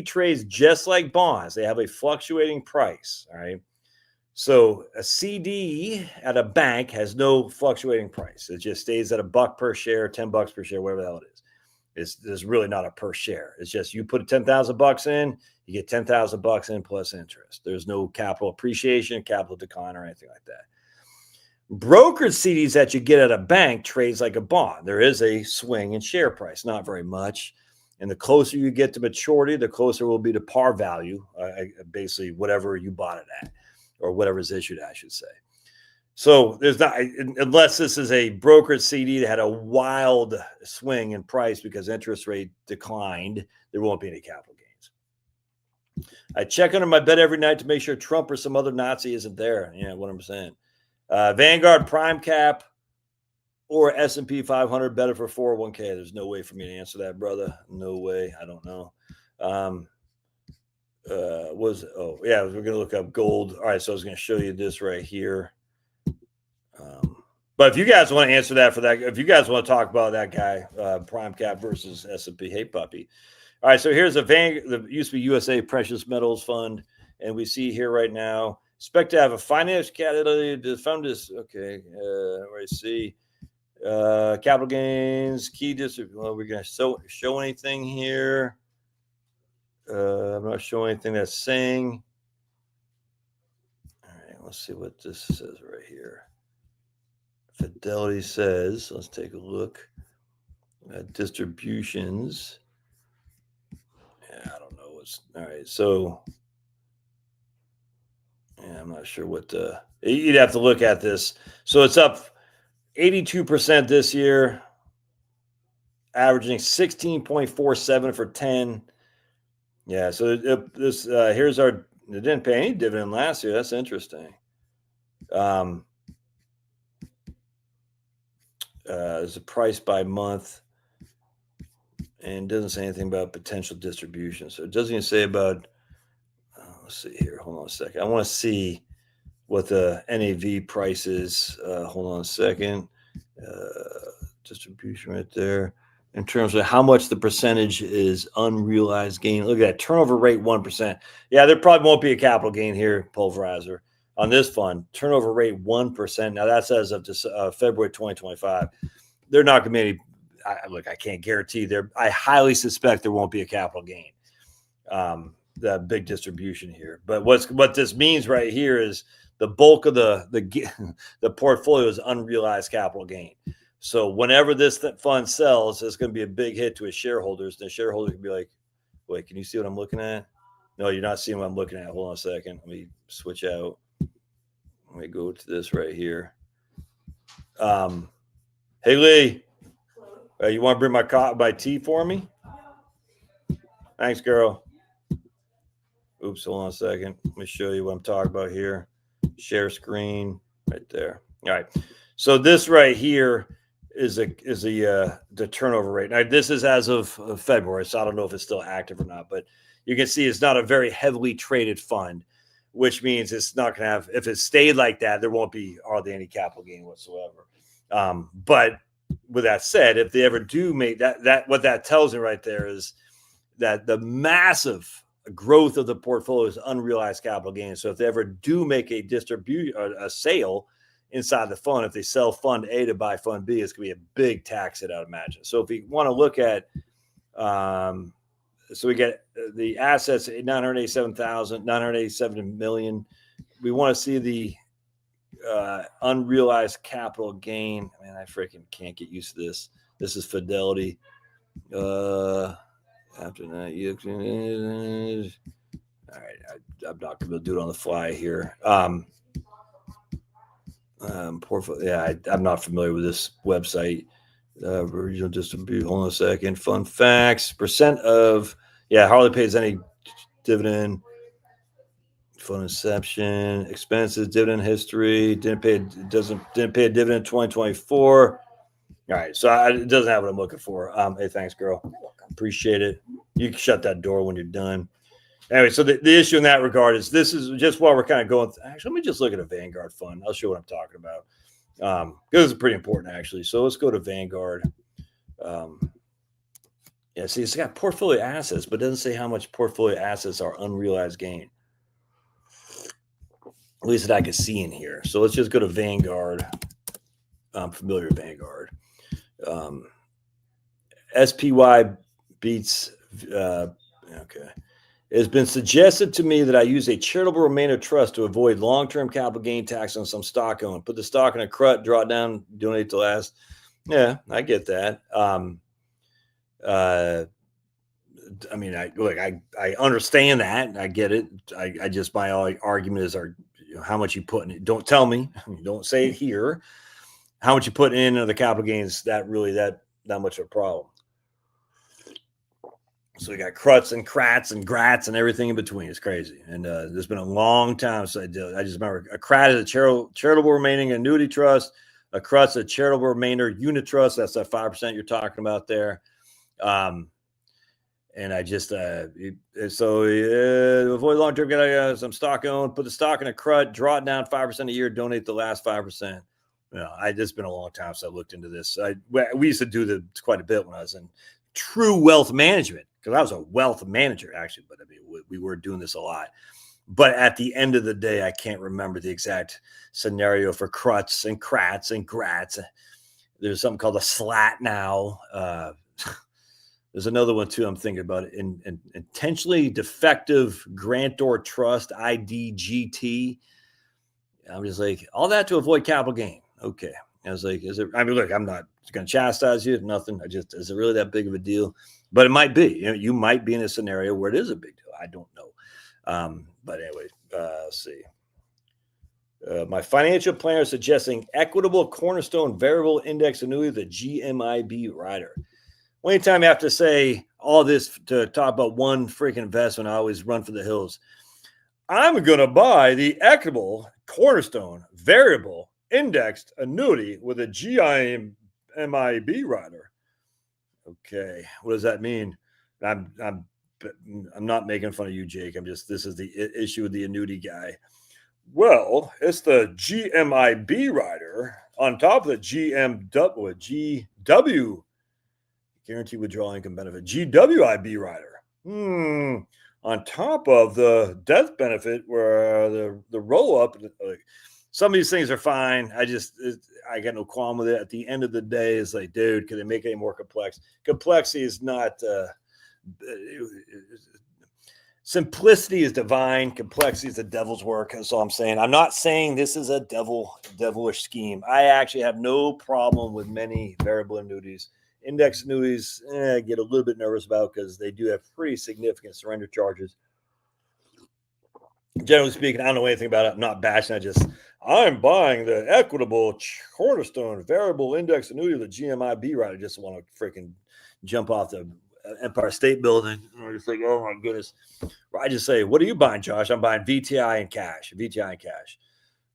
trades just like bonds. They have a fluctuating price. All right. So a CD at a bank has no fluctuating price. It just stays at $1 per share, $10 per share, whatever the hell it is. There's really not a per share. It's just you put $10,000 in, you get $10,000 in plus interest. There's no capital appreciation, capital decline, or anything like that. Brokered CDs that you get at a bank trades like a bond. There is a swing in share price, not very much. And the closer you get to maturity, the closer it will be to par value, basically whatever you bought it at or whatever is issued, I should say. So there's not, unless this is a brokered CD that had a wild swing in price because interest rate declined, there won't be any capital gains. I check under my bed every night to make sure Trump or some other Nazi isn't there. Yeah, what I'm saying. Vanguard Prime Cap or S&P 500 better for 401k? There's no way for me to answer that, brother. No way. I don't know. We're going to look up gold. All right, so I was going to show you this right here. But if you guys want to answer that for that, if you guys want to talk about that guy, Prime Cap versus S&P, hey puppy. All right, so here's the used to be USA Precious Metals Fund, and we see here right now, expect to have a finance category to fund this. Okay, where I see capital gains, key district. Well, we're going to show anything here. I'm not showing anything that's saying. All right, let's see what this says right here. Fidelity says, let's take a look. Distributions. Yeah, I don't know what's all right. So, yeah, I'm not sure what you'd have to look at this. So it's up 82% this year, averaging 16.47 for 10. Yeah, so this here's our. It didn't pay any dividend last year. That's interesting. There's a price by month, and doesn't say anything about potential distribution. So it doesn't even say about. Let's see here. Hold on a second. I want to see what the NAV price is. Hold on a second. Distribution right there. In terms of how much the percentage is unrealized gain. Look at that. Turnover rate 1%. Yeah, there probably won't be a capital gain here, Pulverizer, on this fund. Turnover rate 1%. Now that's as of February 2025. They're not going to be any. Look, I can't guarantee there. I highly suspect there won't be a capital gain. The big distribution here. But what this means right here is the bulk of the portfolio is unrealized capital gain. So whenever this fund sells, it's going to be a big hit to its shareholders. The shareholders can be like, wait, can you see what I'm looking at? No, you're not seeing what I'm looking at. Hold on a second. Let me switch out. Let me go to this right here. Hey, Lee, you want to bring my tea for me? Thanks, girl. Oops, hold on a second. Let me show you what I'm talking about here. Share screen right there. All right. So this right here is the turnover rate. Now this is as of February, so I don't know if it's still active or not, but you can see it's not a very heavily traded fund, which means it's not going to have, if it stayed like that, there won't be hardly any capital gain whatsoever. But with that said, if they ever do make that what that tells me right there is that the massive growth of the portfolio is unrealized capital gains. So if they ever do make a sale inside the fund, if they sell fund A to buy fund B, it's going to be a big tax hit, I'd imagine. So if we want to look at, so we get the assets, 987 million. We want to see the unrealized capital gain. Man, I freaking can't get used to this. This is Fidelity. After that, all right, I'm not going to do it on the fly here. Portfolio. Yeah, I'm not familiar with this website. Regional distribution. Hold on a second. Fun facts. Percent of hardly pays any dividend. Fund inception, expenses, dividend history. Didn't pay a dividend in 2024. All right, so it doesn't have what I'm looking for. Hey, thanks, girl. Appreciate it. You can shut that door when you're done. Anyway, so the issue in that regard is this is just while we're kind of going. Actually, let me just look at a Vanguard fund. I'll show what I'm talking about because it's pretty important, actually. So let's go to Vanguard. See, it's got portfolio assets, but it doesn't say how much portfolio assets are unrealized gain. At least that I can see in here. So let's just go to Vanguard. I'm familiar with Vanguard. SPY beats. Okay. It has been suggested to me that I use a charitable remainder trust to avoid long-term capital gain tax on some stock owned. Put the stock in a CRUT, draw it down, donate to last. Yeah, I get that. I mean, I understand that. I get it. I just, my argument is how much you put in it. Don't tell me. Don't say it here. How much you put into the capital gains, that much of a problem. So we got CRUTs and CRATs and GRATs and everything in between. It's crazy. And there's been a long time since I did it. I just remember a CRAT is a charitable remaining annuity trust. A CRUT's a charitable remainder unit trust. That's that 5% you're talking about there. And I just, avoid long-term, get some stock owned, put the stock in a CRUT, draw it down 5% a year, donate the last 5%. It's been a long time since I looked into this. We used to do this quite a bit when I was in true wealth management, because I was a wealth manager actually, but I mean, we were doing this a lot. But at the end of the day, I can't remember the exact scenario for Kruts and Kratz and Gratz. There's something called a slat now. There's another one too I'm thinking about, intentionally defective grantor trust, IDGT. I'm just like, all that to avoid capital gain. Okay. I was like, is it? I mean, look, I'm not going to chastise you, nothing. Is it really that big of a deal? But it might be. You might be in a scenario where it is a big deal. I don't know. But anyway, let's see. My financial planner is suggesting equitable cornerstone variable index annuity, the GMIB rider. Anytime you have to say all this to talk about one freaking investment, I always run for the hills. I'm going to buy the equitable cornerstone variable indexed annuity with a GMIB rider. Okay, what does that mean? I'm not making fun of you, Jake. This is the issue with the annuity guy. Well, it's the GMIB rider on top of the GW guaranteed withdrawal income benefit, GWIB rider. On top of the death benefit, where the roll up. Some of these things are fine. I got no qualm with it. At the end of the day, it's like, dude, can they make it any more complex? Complexity is not. Simplicity is divine. Complexity is the devil's work. That's all I'm saying. I'm not saying this is a devilish scheme. I actually have no problem with many variable annuities. Index annuities, I get a little bit nervous about because they do have pretty significant surrender charges. Generally speaking, I don't know anything about it. I'm not bashing. I'm buying the equitable cornerstone variable index annuity of the GMIB rider. I just want to freaking jump off the Empire State Building. I just think, oh my goodness. I just say, what are you buying, Josh? I'm buying VTI and cash.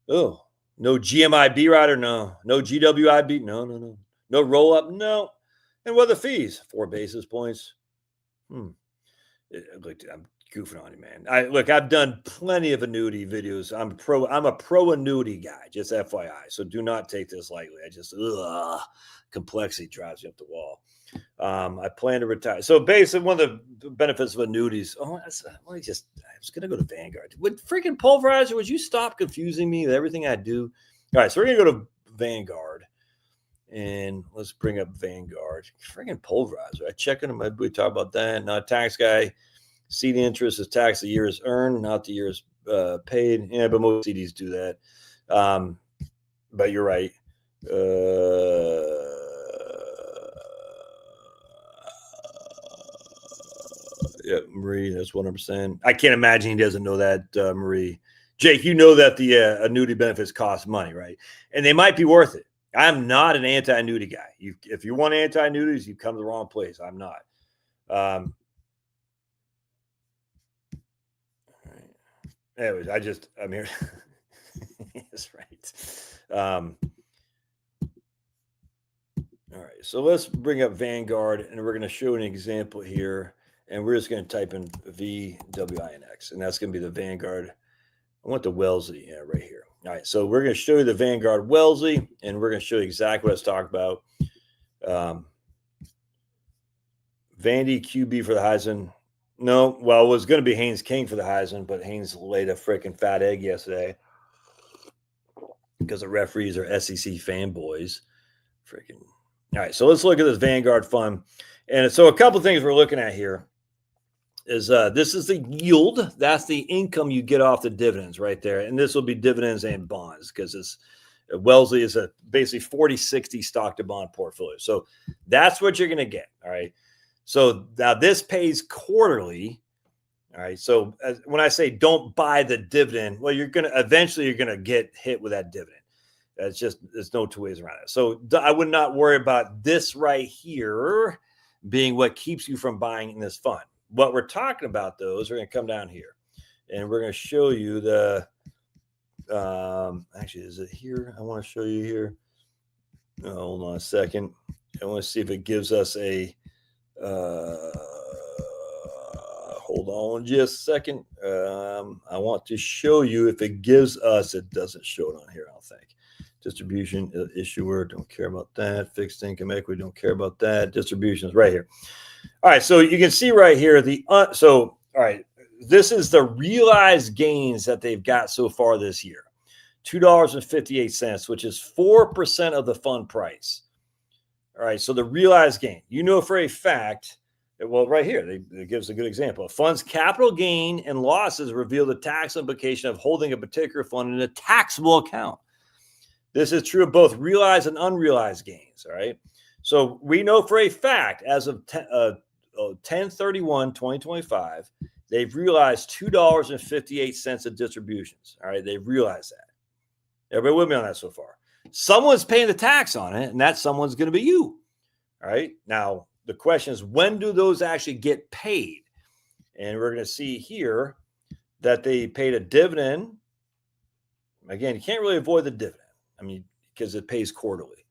Oh, no GMIB rider? No. No GWIB? No. No roll up? No. And what are the fees? 4 basis points. I'm goofing on you, man. I've done plenty of annuity videos. I'm a pro annuity guy, just FYI. So do not take this lightly. Complexity drives you up the wall. I plan to retire. So basically, one of the benefits of annuities. I was going to go to Vanguard. Would freaking Pulverizer, would you stop confusing me with everything I do? All right, so we're going to go to Vanguard. And let's bring up Vanguard. Freaking Pulverizer. I check in. We talk about that. Not a tax guy. CD interest is taxed the year is earned, not the year is paid. Yeah, but most CDs do that. But you're right. Yeah, Marie, that's 100%. I can't imagine he doesn't know that, Marie. Jake, you know that the annuity benefits cost money, right? And they might be worth it. I'm not an anti-annuity guy. If you want anti-annuities, you come to the wrong place. I'm not. Anyways, I'm here. That's right. All right, so let's bring up Vanguard, and we're going to show an example here, and we're just going to type in VWINX, and that's going to be the Vanguard. I want the Wellesley right here. All right, so we're going to show you the Vanguard Wellesley, and we're going to show you exactly what I was talking about. Vandy QB for the Heisman. No, well, it was going to be Haynes King for the Heisman, but Haynes laid a freaking fat egg yesterday because the referees are SEC fanboys. Freaking. All right, so let's look at this Vanguard fund. And so a couple of things we're looking at here is this is the yield. That's the income you get off the dividends right there. And this will be dividends and bonds because Wellesley is a basically 40-60 stock to bond portfolio. So that's what you're going to get. All right. So now this pays quarterly. All right. So when I say don't buy the dividend, well, you're going to get hit with that dividend. There's no two ways around it. So I would not worry about this right here being what keeps you from buying in this fund. What we're talking about, though, is we're going to come down here and we're going to show you the, actually, is it here? I want to show you here. Oh, hold on a second. I want to see if it gives us a, hold on just a second. I want to show you if it gives us, it doesn't show it on here, I don't think. Distribution, issuer, don't care about that. Fixed income equity, don't care about that. Distribution is right here. All right, so you can see right here, all right, this is the realized gains that they've got so far this year. $2.58, which is 4% of the fund price. All right, so the realized gain, you know for a fact, well, right here, it gives a good example. A fund's capital gain and losses reveal the tax implication of holding a particular fund in a taxable account. This is true of both realized and unrealized gains, all right? So we know for a fact, as of 10/31/2025, they've realized $2.58 of distributions, all right? They've realized that. Everybody with me on that so far? Someone's paying the tax on it, and that someone's going to be you, all right? Now, the question is, when do those actually get paid? And we're going to see here that they paid a dividend. Again, you can't really avoid the dividend. I mean, because it pays quarterly.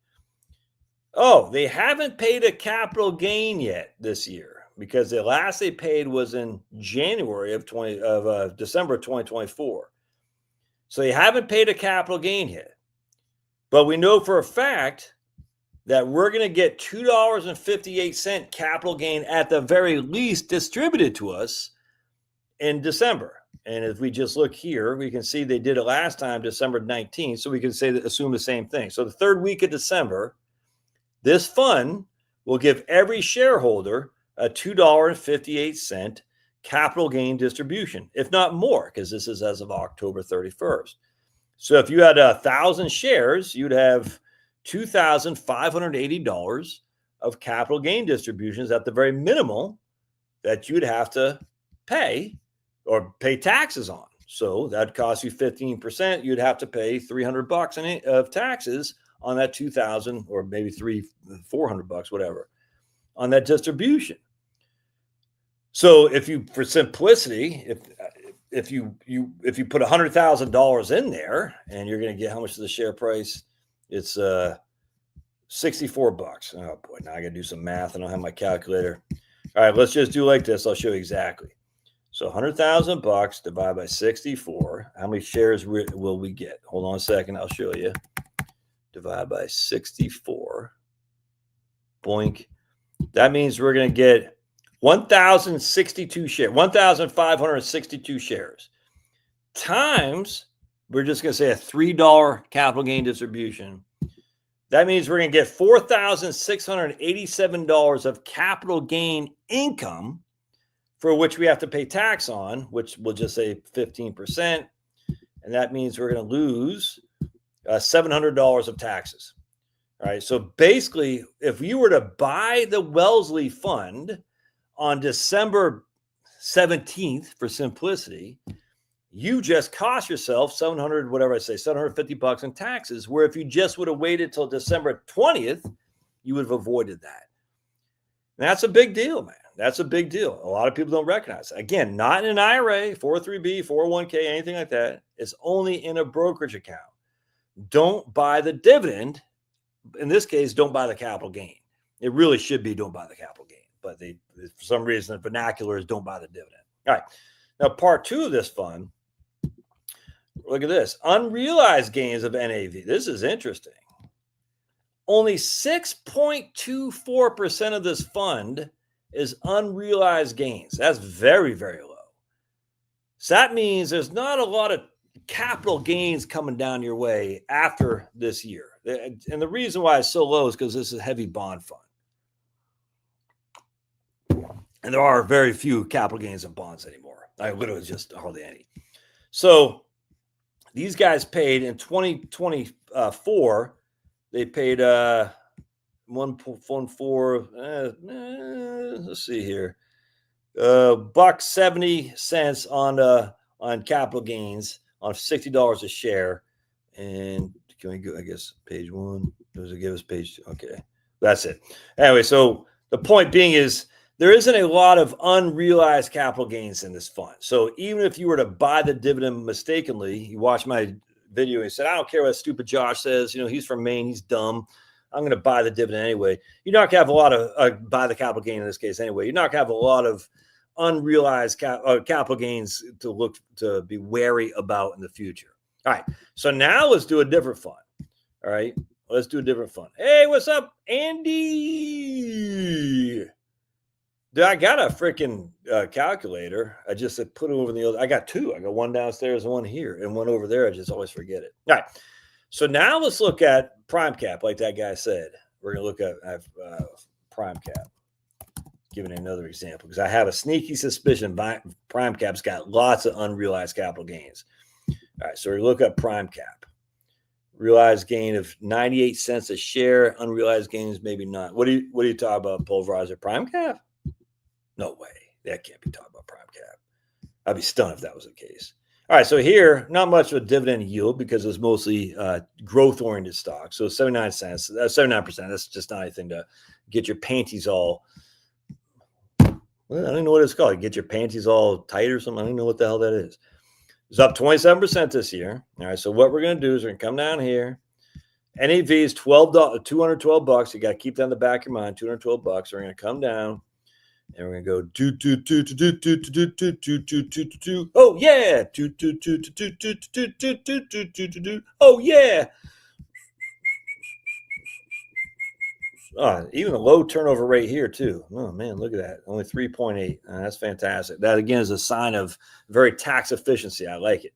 Oh, they haven't paid a capital gain yet this year, because the last they paid was in January of December of 2024. So they haven't paid a capital gain yet. But we know for a fact that we're going to get $2.58 capital gain at the very least distributed to us in December. And if we just look here, we can see they did it last time, December 19th. So we can assume the same thing. So the third week of December, this fund will give every shareholder a $2.58 capital gain distribution, if not more, because this is as of October 31st. So if you had 1,000 shares, you'd have $2,580 of capital gain distributions at the very minimal that you'd have to pay or pay taxes on. So that costs you 15%. You'd have to pay $300 of taxes on that 2,000, or maybe $400, whatever, on that distribution. So if you, for simplicity, if you put $100,000 in there, and you're going to get, how much is the share price? It's $64. Oh boy, now I got to do some math. I don't have my calculator. All right, let's just do like this. I'll show you exactly. So $100,000 divided by 64. How many shares will we get? Hold on a second. I'll show you. Divide by 64. Boink. That means we're going to get 1,062 shares, 1,562 shares times, we're just going to say a $3 capital gain distribution. That means we're going to get $4,687 of capital gain income, for which we have to pay tax on, which we'll just say 15%. And that means we're going to lose $700 of taxes. All right. So basically, if you were to buy the Wellesley Fund on December 17th, for simplicity, you just cost yourself $750 in taxes, where if you just would have waited till December 20th, you would have avoided that. And that's a big deal, man. That's a big deal. A lot of people don't recognize it. Again, not in an IRA, 403B, 401k, anything like that. It's only in a brokerage account. Don't buy the dividend. In this case, don't buy the capital gain. It really should be don't buy the capital gain. But for some reason, the vernacular is don't buy the dividend. All right. Now, part two of this fund, look at this. Unrealized gains of NAV. This is interesting. Only 6.24% of this fund is unrealized gains. That's very, very low. So that means there's not a lot of capital gains coming down your way after this year. And the reason why it's so low is because this is a heavy bond fund. And there are very few capital gains in bonds anymore. I literally just hardly any. So these guys paid in 2024, they paid 1.14. Let's see here, $1.70 on capital gains on $60 a share. And can we go? I guess page one. Does it give us page two? Okay, that's it. Anyway, so the point being is there isn't a lot of unrealized capital gains in this fund. So even if you were to buy the dividend mistakenly, you watch my video and you said, I don't care what stupid Josh says. You know, he's from Maine. He's dumb. I'm going to buy the dividend anyway. You're not going to have a lot of buy the capital gain in this case anyway. You're not going to have a lot of unrealized capital gains to be wary about in the future. All right. So now let's do a different fund. All right. Let's do a different fund. Hey, what's up, Andy? Dude, I got a freaking calculator. I just put it over the other. I got two. I got one downstairs and one here, and one over there. I just always forget it. All right. So now let's look at prime cap, like that guy said. We're going to look at prime cap. Giving another example, because I have a sneaky suspicion prime cap's got lots of unrealized capital gains. All right. So we look at prime cap. Realized gain of 98 cents a share. Unrealized gains, maybe not. What do you talk about, pulverizer? Prime cap? No way. That can't be talking about prime cap. I'd be stunned if that was the case. All right, so here, not much of a dividend yield because it's mostly growth-oriented stock. So 79 cents, 79%. That's just not anything to get your panties all. Well, I don't know what it's called. Get your panties all tight or something. I don't know what the hell that is. It's up 27% this year. All right, so what we're going to do is we're going to come down here. NAV is $212. You got to keep that in the back of your mind. $212. We're going to come down. And we're gonna go oh yeah, oh yeah. Even the low turnover rate here too. Oh man, look at that. Only 3.8. That's fantastic. That again is a sign of very tax efficiency. I like it.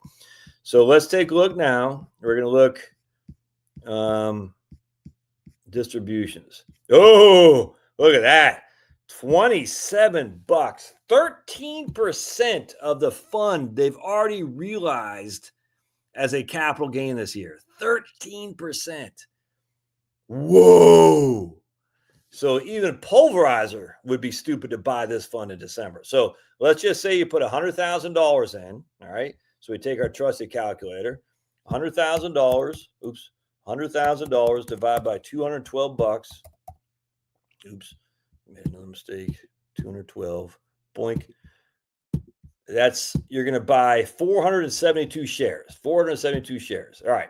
So let's take a look now. We're gonna look distributions. Oh, look at that. $27, 13% of the fund they've already realized as a capital gain this year. 13%. Whoa. So even Pulverizer would be stupid to buy this fund in December. So let's just say you put $100,000 in. All right. So we take our trusty calculator, $100,000. Oops. $100,000 divided by $212. Oops. Made another mistake. 212. Boink. You're going to buy 472 shares. 472 shares. All right.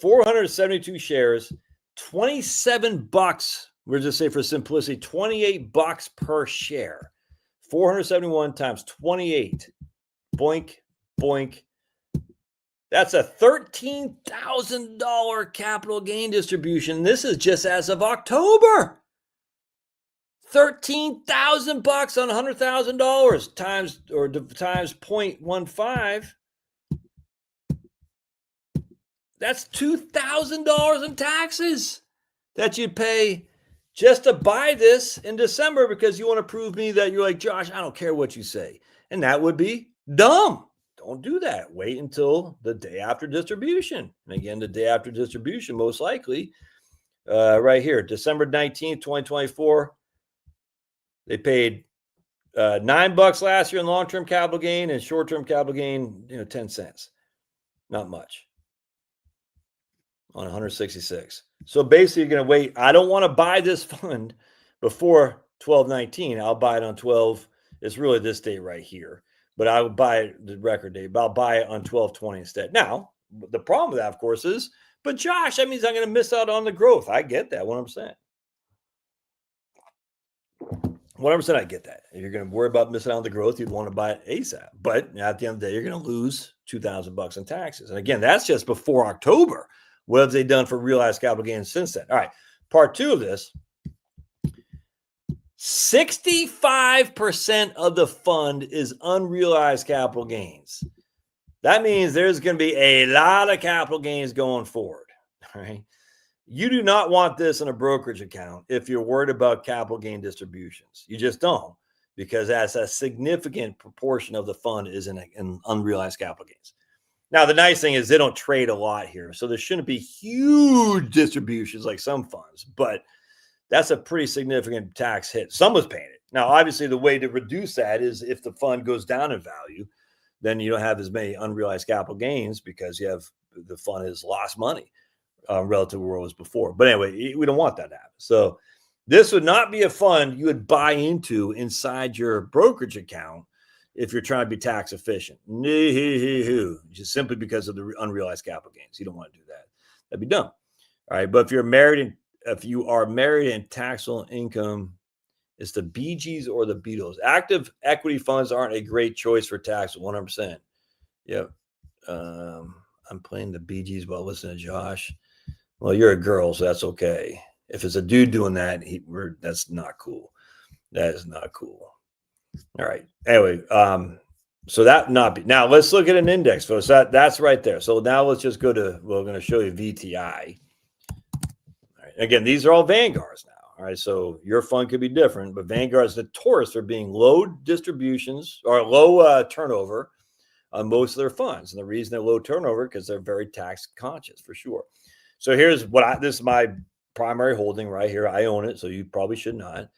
472 shares, $27. We'll just say for simplicity, $28 per share. 471 times 28. Boink, boink. That's a $13,000 capital gain distribution. This is just as of October. $13,000 on $100,000 times 0.15. That's $2,000 in taxes that you'd pay just to buy this in December because you want to prove me that you're like, Josh, I don't care what you say. And that would be dumb. Don't do that. Wait until the day after distribution. And again, the day after distribution, most likely, right here, December 19th, 2024. They paid $9 last year in long-term capital gain and short-term capital gain, 10 cents. Not much on 166. So basically, you're going to wait. I don't want to buy this fund before 12/19. I'll buy it on 12. It's really this date right here. But I would buy it the record date. But I'll buy it on 12/20 instead. Now, the problem with that, of course, is, but Josh, that means I'm going to miss out on the growth. I get that, 100%. 100%, I get that. If you're going to worry about missing out on the growth, you'd want to buy it ASAP. But at the end of the day, you're going to lose $2,000 in taxes. And again, that's just before October. What have they done for realized capital gains since then? All right. Part two of this, 65% of the fund is unrealized capital gains. That means there's going to be a lot of capital gains going forward. All right. You do not want this in a brokerage account if you're worried about capital gain distributions. You just don't, because that's a significant proportion of the fund is in unrealized capital gains. Now, the nice thing is they don't trade a lot here, so there shouldn't be huge distributions like some funds, but that's a pretty significant tax hit. Someone's paying it. Now, obviously, the way to reduce that is if the fund goes down in value, then you don't have as many unrealized capital gains because the fund has lost money. Relative to where it was before. But anyway, we don't want that to happen. So this would not be a fund you would buy into inside your brokerage account if you're trying to be tax efficient. Just simply because of the unrealized capital gains. You don't want to do that. That'd be dumb. All right. But if you are married and taxable income It's the Bee Gees or the Beatles. Active equity funds aren't a great choice for tax, 100%. Yep. I'm playing the Bee Gees while listening to Josh. Well, you're a girl, so that's okay. If it's a dude doing that, that's not cool. That is not cool. All right. Anyway, so that not be now. Let's look at an index. So that's right there. So now let's just go to. We're going to show you VTI. All right. Again, these are all Vanguards now. All right. So your fund could be different, but Vanguard is notorious for being low distributions or low turnover on most of their funds. And the reason they're low turnover because they're very tax conscious for sure. So here's what this is my primary holding right here. I own it, so you probably should not.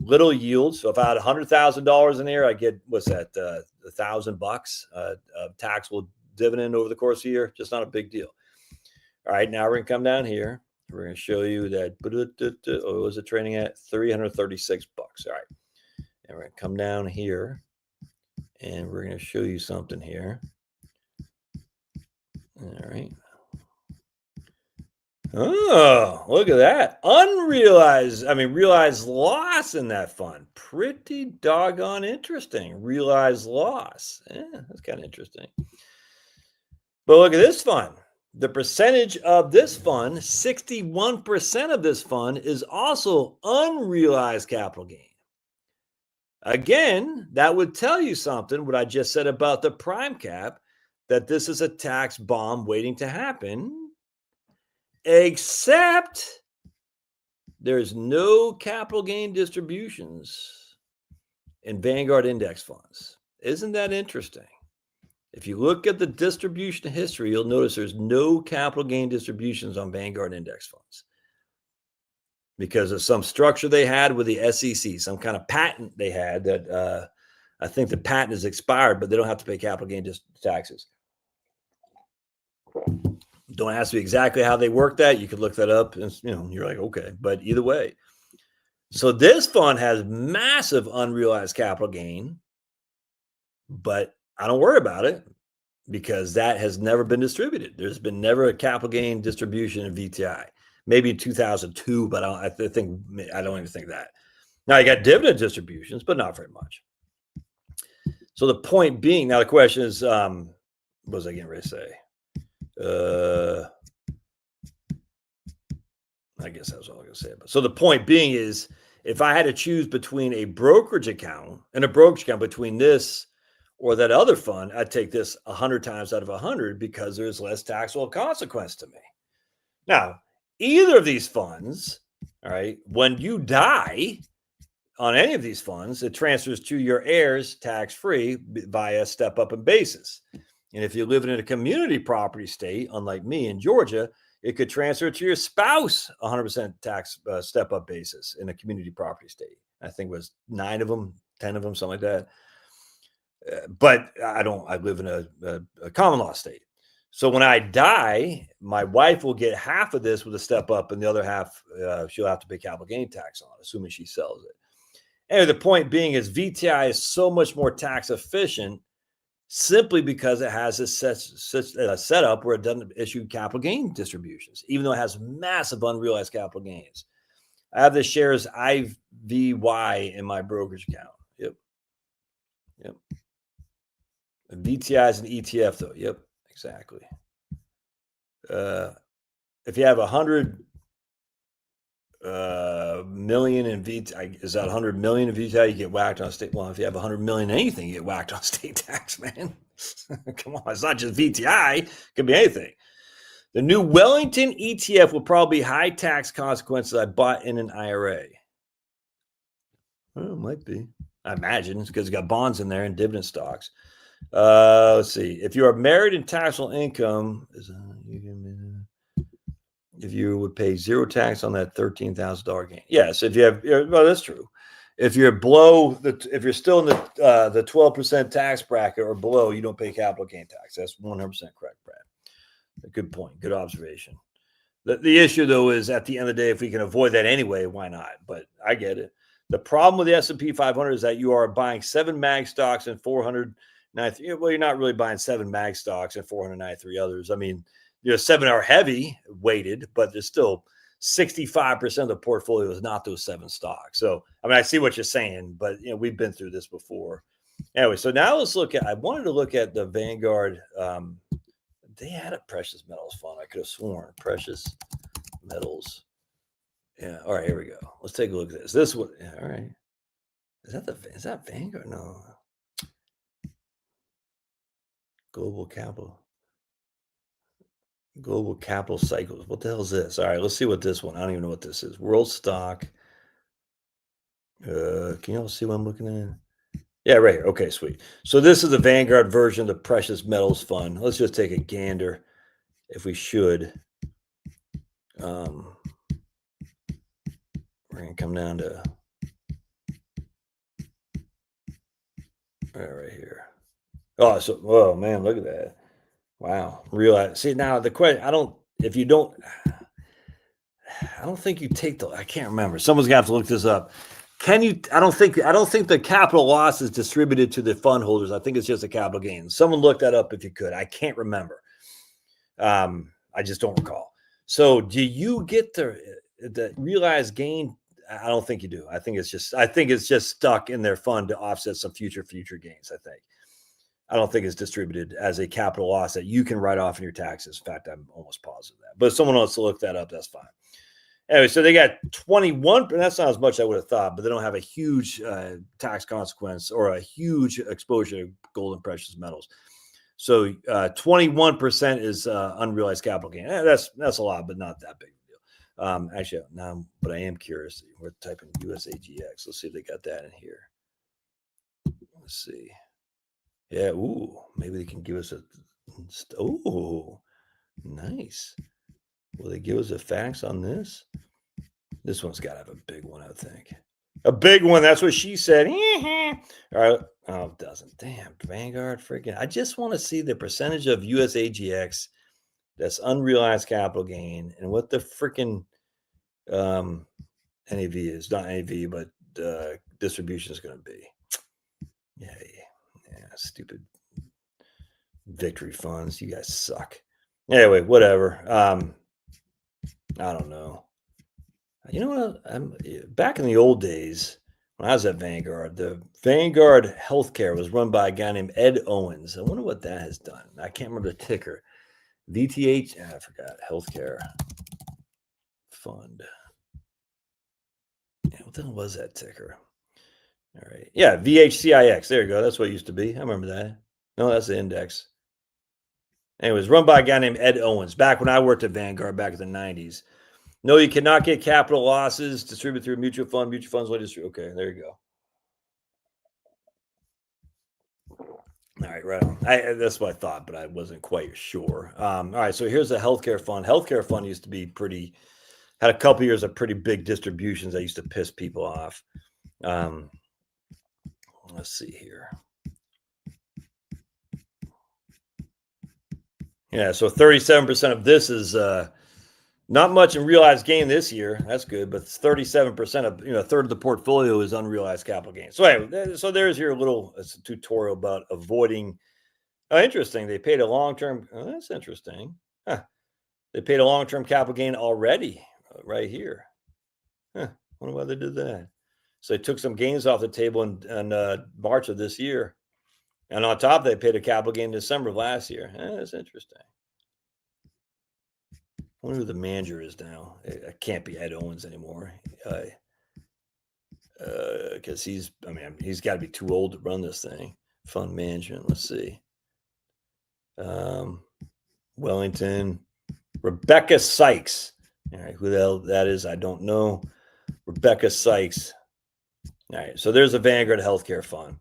Little yield. So if I had $100,000 in here, I get what's that? $1,000 of taxable dividend over the course of the year. Just not a big deal. All right, now we're gonna come down here. We're gonna show you that. What was it trading at? $336. All right, and we're gonna come down here, and we're gonna show you something here. All right. Oh, look at that. Realized loss in that fund. Pretty doggone interesting. Realized loss. Yeah, that's kind of interesting. But look at this fund. The percentage of this fund, 61% of this fund is also unrealized capital gain. Again, that would tell you something, what I just said about the prime cap, that this is a tax bomb waiting to happen. Except there's no capital gain distributions in Vanguard index funds. Isn't that interesting? If you look at the distribution history, you'll notice there's no capital gain distributions on Vanguard index funds because of some structure they had with the SEC, some kind of patent they had that I think the patent is expired, but they don't have to pay capital gain taxes. Don't ask me exactly how they work that. You could look that up and you're like, okay, but either way. So this fund has massive unrealized capital gain, but I don't worry about it because that has never been distributed. There's been never a capital gain distribution in VTI. Maybe in 2002, but I don't even think that. Now you got dividend distributions, but not very much. So the point being, now the question is, what was I getting ready to say? I guess that was all I was going to say about. So the point being is, if I had to choose between a brokerage account and a brokerage account between this or that other fund, I'd take this 100 times out of 100 because there's less taxable consequence to me. Now, either of these funds, all right, when you die on any of these funds, it transfers to your heirs tax-free via step-up in basis. And if you live in a community property state, unlike me in Georgia, it could transfer to your spouse 100% tax step-up basis in a community property state. I think it was 9 of them, 10 of them, something like that. But I live in a common law state. So when I die, my wife will get half of this with a step-up, and the other half she'll have to pay capital gain tax on, assuming she sells it. Anyway, the point being is VTI is so much more tax efficient simply because it has a setup where it doesn't issue capital gain distributions, even though it has massive unrealized capital gains. I have the shares IVY in my brokerage account. Yep. VTI is an ETF, though. Yep, exactly. If you have 100 million in VTI, is that 100 million in VTI? You get whacked on state. Well, if you have 100 million in anything, you get whacked on state tax, man. Come on, it's not just VTI. It could be anything. The new Wellington ETF will probably be high tax consequences. I bought in an IRA. Well, it might be. I imagine it's because it's got bonds in there and dividend stocks. Let's see. If you are married and taxable income, if you would pay zero tax on that $13,000 gain. Yes, if you have, well, that's true. If you're below if you're still in the 12% tax bracket or below, you don't pay capital gain tax. That's 100% correct, Brad. A good point. Good observation. The issue, though, is at the end of the day, if we can avoid that anyway, why not? But I get it. The problem with the S&P 500 is that you are buying 7 MAG stocks and 493. Well, you're not really buying 7 MAG stocks and 493 others. I mean, 7 are heavy weighted, but there's still 65% of the portfolio is not those 7 stocks. So, I mean, I see what you're saying, but we've been through this before. Anyway, so now let's look at, I wanted to look at the Vanguard. They had a precious metals fund. I could have sworn precious metals. Yeah. All right, here we go. Let's take a look at this. This one. Yeah, all right. Is that Vanguard? No. Global capital cycles. What the hell is this? All right, let's see what this one. I don't even know what this is. World stock. Can you all see what I'm looking at? Yeah, right here. Okay, sweet. So this is the Vanguard version of the precious metals fund. Let's just take a gander, if we should. We're gonna come down to right here. Oh man, look at that. Wow. Realize. See, now the question, I don't think you take I can't remember. Someone's gonna have to look this up. Can you, I don't think the capital loss is distributed to the fund holders. I think it's just a capital gain. Someone look that up if you could. I can't remember. I just don't recall. So do you get the realized gain? I don't think you do. I think it's just stuck in their fund to offset some future gains. I don't think it's distributed as a capital loss that you can write off in your taxes. In fact, I'm almost positive that. But if someone wants to look that up, that's fine. Anyway, so they got 21. That's not as much I would have thought, but they don't have a huge tax consequence or a huge exposure to gold and precious metals. So 21% is unrealized capital gain. That's a lot, but not that big a deal. Actually, now, but I am curious. We're typing USAGX. Let's see if they got that in here. Let's see. Yeah. Ooh, maybe they can give us nice. Will they give us the facts on this? This one's got to have a big one, I think. A big one. That's what she said. All right. Oh, it doesn't. Damn. Vanguard freaking. I just want to see the percentage of USAGX that's unrealized capital gain and what the freaking NAV is. Not NAV, but distribution is going to be. Yeah. Stupid victory funds. You guys suck. Anyway, whatever. I don't know. You know what? Back in the old days, when I was at Vanguard, the Vanguard Healthcare was run by a guy named Ed Owens. I wonder what that has done. I can't remember the ticker. VTH. I forgot. Healthcare Fund. Yeah, what the hell was that ticker? All right. Yeah, VHCIX. There you go. That's what it used to be. I remember that. No, that's the index. Anyways, run by a guy named Ed Owens. Back when I worked at Vanguard back in the 90s. No, you cannot get capital losses distributed through a mutual fund. Mutual funds will distribute. Okay, there you go. All right, right on. That's what I thought, but I wasn't quite sure. All right, so here's the healthcare fund. Healthcare fund used to be had a couple years of pretty big distributions that used to piss people off. Let's see here. Yeah, so 37% of this is not much in realized gain this year. That's good, but 37% of a third of the portfolio is unrealized capital gain. So anyway, so there's your little tutorial about avoiding. Oh, interesting. They paid a long-term. Oh, that's interesting. Huh. They paid a long-term capital gain already, right here. Huh. Wonder why they did that. So they took some gains off the table in March of this year. And on top, they paid a capital gain in December of last year. That's interesting. I wonder who the manager is now. It can't be Ed Owens anymore. Because he's got to be too old to run this thing. Fund management. Let's see. Wellington. Rebecca Sykes. All right, who the hell that is, I don't know. Rebecca Sykes. All right, so there's a Vanguard Healthcare Fund.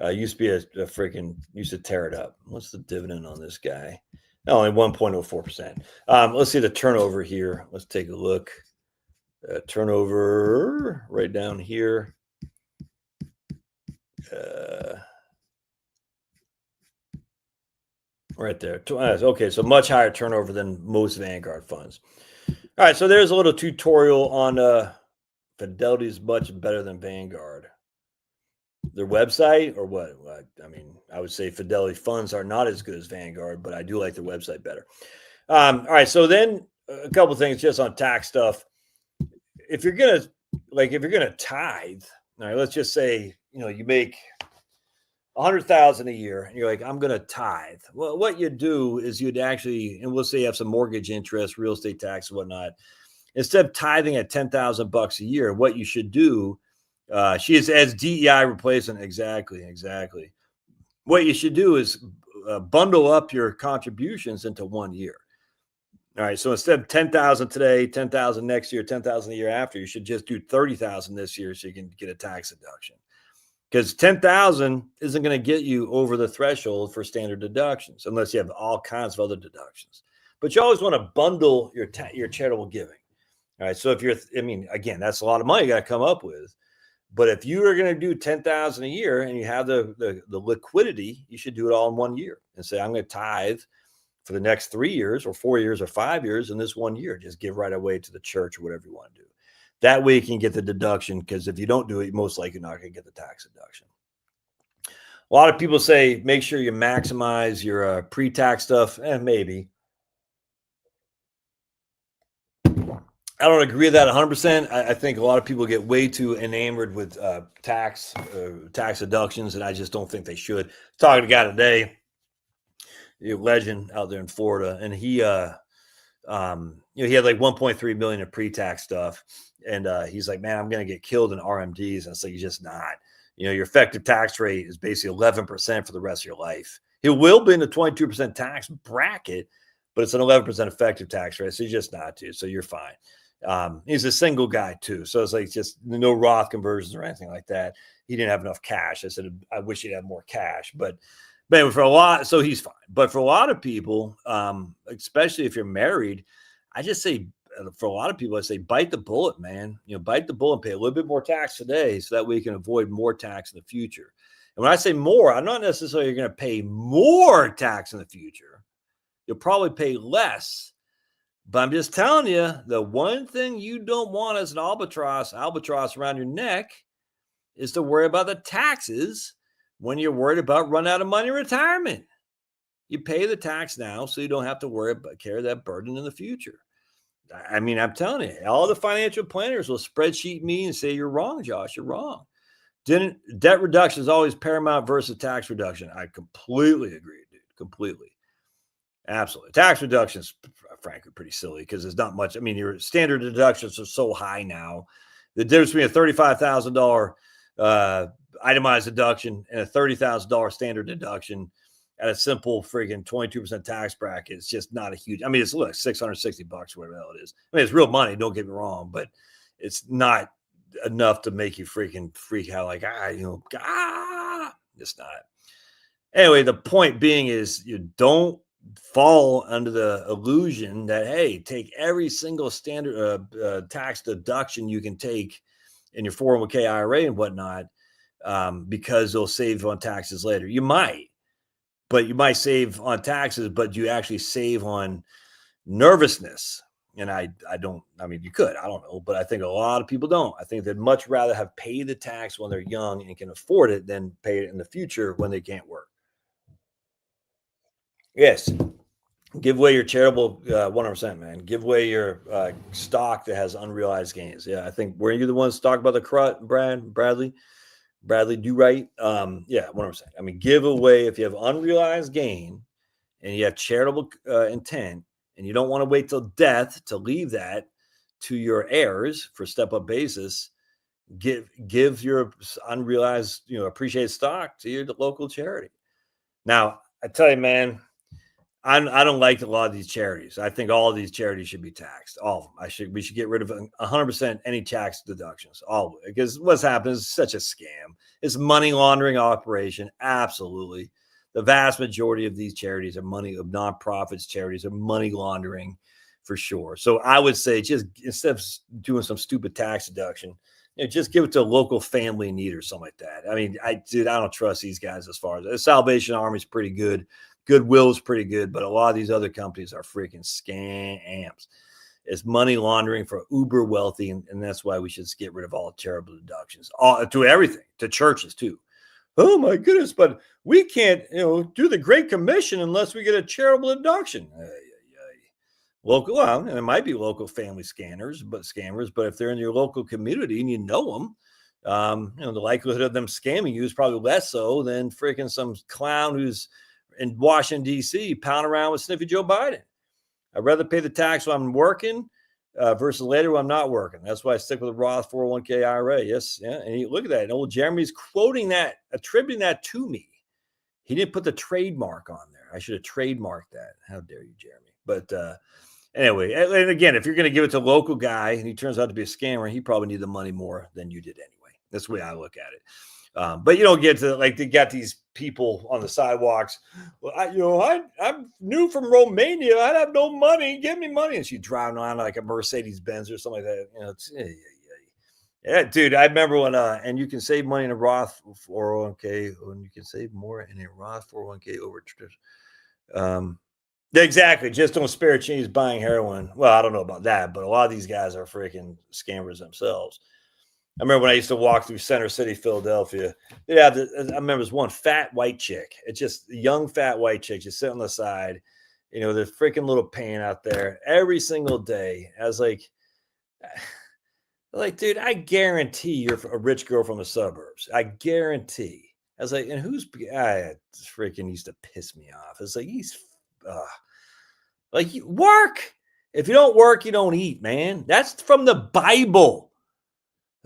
Used to be a freaking, used to tear it up. What's the dividend on this guy? Only 1.04%. Let's see the turnover here. Let's take a look. Turnover right down here. Right there. Okay, so much higher turnover than most Vanguard funds. All right, so there's a little tutorial on Fidelity is much better than Vanguard. Their website or what? I mean, I would say Fidelity funds are not as good as Vanguard, but I do like their website better. All right, so then a couple of things just on tax stuff. if you're gonna tithe, all right, let's just say, you make 100,000 a year, and you're like, I'm gonna tithe. Well, what you do is you'd actually, and we'll say you have some mortgage interest, real estate tax, and whatnot. Instead of tithing at $10,000 a year, what you should do, she is as DEI replacement. Exactly. What you should do is bundle up your contributions into 1 year. All right. So instead of 10,000 today, 10,000 next year, 10,000 the year after, you should just do 30,000 this year so you can get a tax deduction. Because 10,000 isn't going to get you over the threshold for standard deductions unless you have all kinds of other deductions. But you always want to bundle your charitable giving. All right. So if you're, again, that's a lot of money you got to come up with. But if you are going to do 10,000 a year and you have the liquidity, you should do it all in 1 year and say, I'm going to tithe for the next 3 years or 4 years or 5 years in this 1 year. Just give right away to the church or whatever you want to do. That way you can get the deduction, because if you don't do it, most likely you're not going to get the tax deduction. A lot of people say make sure you maximize your pre-tax stuff. Maybe. I don't agree with that 100%. I think a lot of people get way too enamored with tax deductions, and I just don't think they should. Talking to a guy today, a legend out there in Florida, and he had like 1.3 million in pre-tax stuff, and he's like, man, I'm going to get killed in RMDs. And it's like, you're just not. Your effective tax rate is basically 11% for the rest of your life. It will be in the 22% tax bracket, but it's an 11% effective tax rate, so you're just not to. So you're fine. He's a single guy too, so it's like just no Roth conversions or anything like that. He didn't have enough cash. I said, I wish he'd have more cash, but for a lot, so he's fine. But for a lot of people, especially if you're married, I just say, for a lot of people, I say, bite the bullet, man. Bite the bullet and pay a little bit more tax today, so that way you can avoid more tax in the future. And when I say more, I'm not necessarily going to pay more tax in the future. You'll probably pay less. But I'm just telling you, the one thing you don't want as an albatross around your neck is to worry about the taxes when you're worried about running out of money in retirement. You pay the tax now so you don't have to carry that burden in the future. I'm telling you, all the financial planners will spreadsheet me and say, you're wrong, Josh, you're wrong. Debt reduction is always paramount versus tax reduction. I completely agree, dude, completely. Absolutely. Tax reductions, frankly, pretty silly because there's not much. Your standard deductions are so high now. The difference between a $35,000 itemized deduction and a $30,000 standard deduction at a simple friggin' 22% tax bracket, it's just not a huge. It's like $660, whatever the hell it is. It's real money. Don't get me wrong, but it's not enough to make you freaking freak out like, it's not. Anyway, the point being is you don't fall under the illusion that, hey, take every single standard tax deduction you can take in your 401k IRA and whatnot, because they'll save on taxes later. You might save on taxes, but you actually save on nervousness. And you could, I don't know, but I think a lot of people don't. I think they'd much rather have paid the tax when they're young and can afford it than pay it in the future when they can't work. Yes. Give away your charitable 100%, man. Give away your stock that has unrealized gains. Yeah, I think, were you the ones talk about the CRUT, Bradley do right? Yeah, 100%. Give away, if you have unrealized gain and you have charitable intent and you don't want to wait till death to leave that to your heirs for step-up basis, give your unrealized, appreciated stock to your local charity. Now, I tell you, man, I don't like a lot of these charities. I think all of these charities should be taxed. All of them. We should get rid of 100% any tax deductions. All of it. Because what's happened is such a scam. It's money laundering operation. Absolutely. The vast majority of these charities of nonprofits, charities are money laundering for sure. So I would say, just instead of doing some stupid tax deduction, just give it to a local family in need or something like that. I don't trust these guys as far as the Salvation Army is pretty good. Goodwill is pretty good, but a lot of these other companies are freaking scams. It's money laundering for uber wealthy, and that's why we should get rid of all charitable deductions, to everything, to churches too. Oh my goodness, but we can't, do the Great Commission unless we get a charitable deduction. local, well, and it might be local family scammers, but if they're in your local community and you know them, the likelihood of them scamming you is probably less so than freaking some clown who's in Washington, D.C. pounding around with Sniffy Joe Biden. I'd rather pay the tax when I'm working versus later when I'm not working. That's why I stick with a Roth 401k IRA. Yes, yeah. And look at that. And old Jeremy's quoting that, attributing that to me. He didn't put the trademark on there. I should have trademarked that. How dare you, Jeremy? But anyway, and again, if you're going to give it to a local guy and he turns out to be a scammer, he probably needed the money more than you did anyway. That's the way I look at it. But you don't get to, like, they got these people on the sidewalks. Well, I'm new from Romania. I have no money. Give me money. And she driving on like a Mercedes Benz or something like that. It's, yeah, dude. I remember when, and you can save money in a Roth 401k, and you can save more in a Roth 401k over traditional. Exactly. Just don't spare change buying heroin. Well, I don't know about that, but a lot of these guys are freaking scammers themselves. I remember when I used to walk through Center City, Philadelphia. I remember this one fat white chick. It's just a young fat white chick just sitting on the side. There's freaking little pain out there every single day. I was like, dude, I guarantee you're a rich girl from the suburbs. I guarantee. I was like, and who's? I freaking used to piss me off. It's like work. If you don't work, you don't eat, man. That's from the Bible.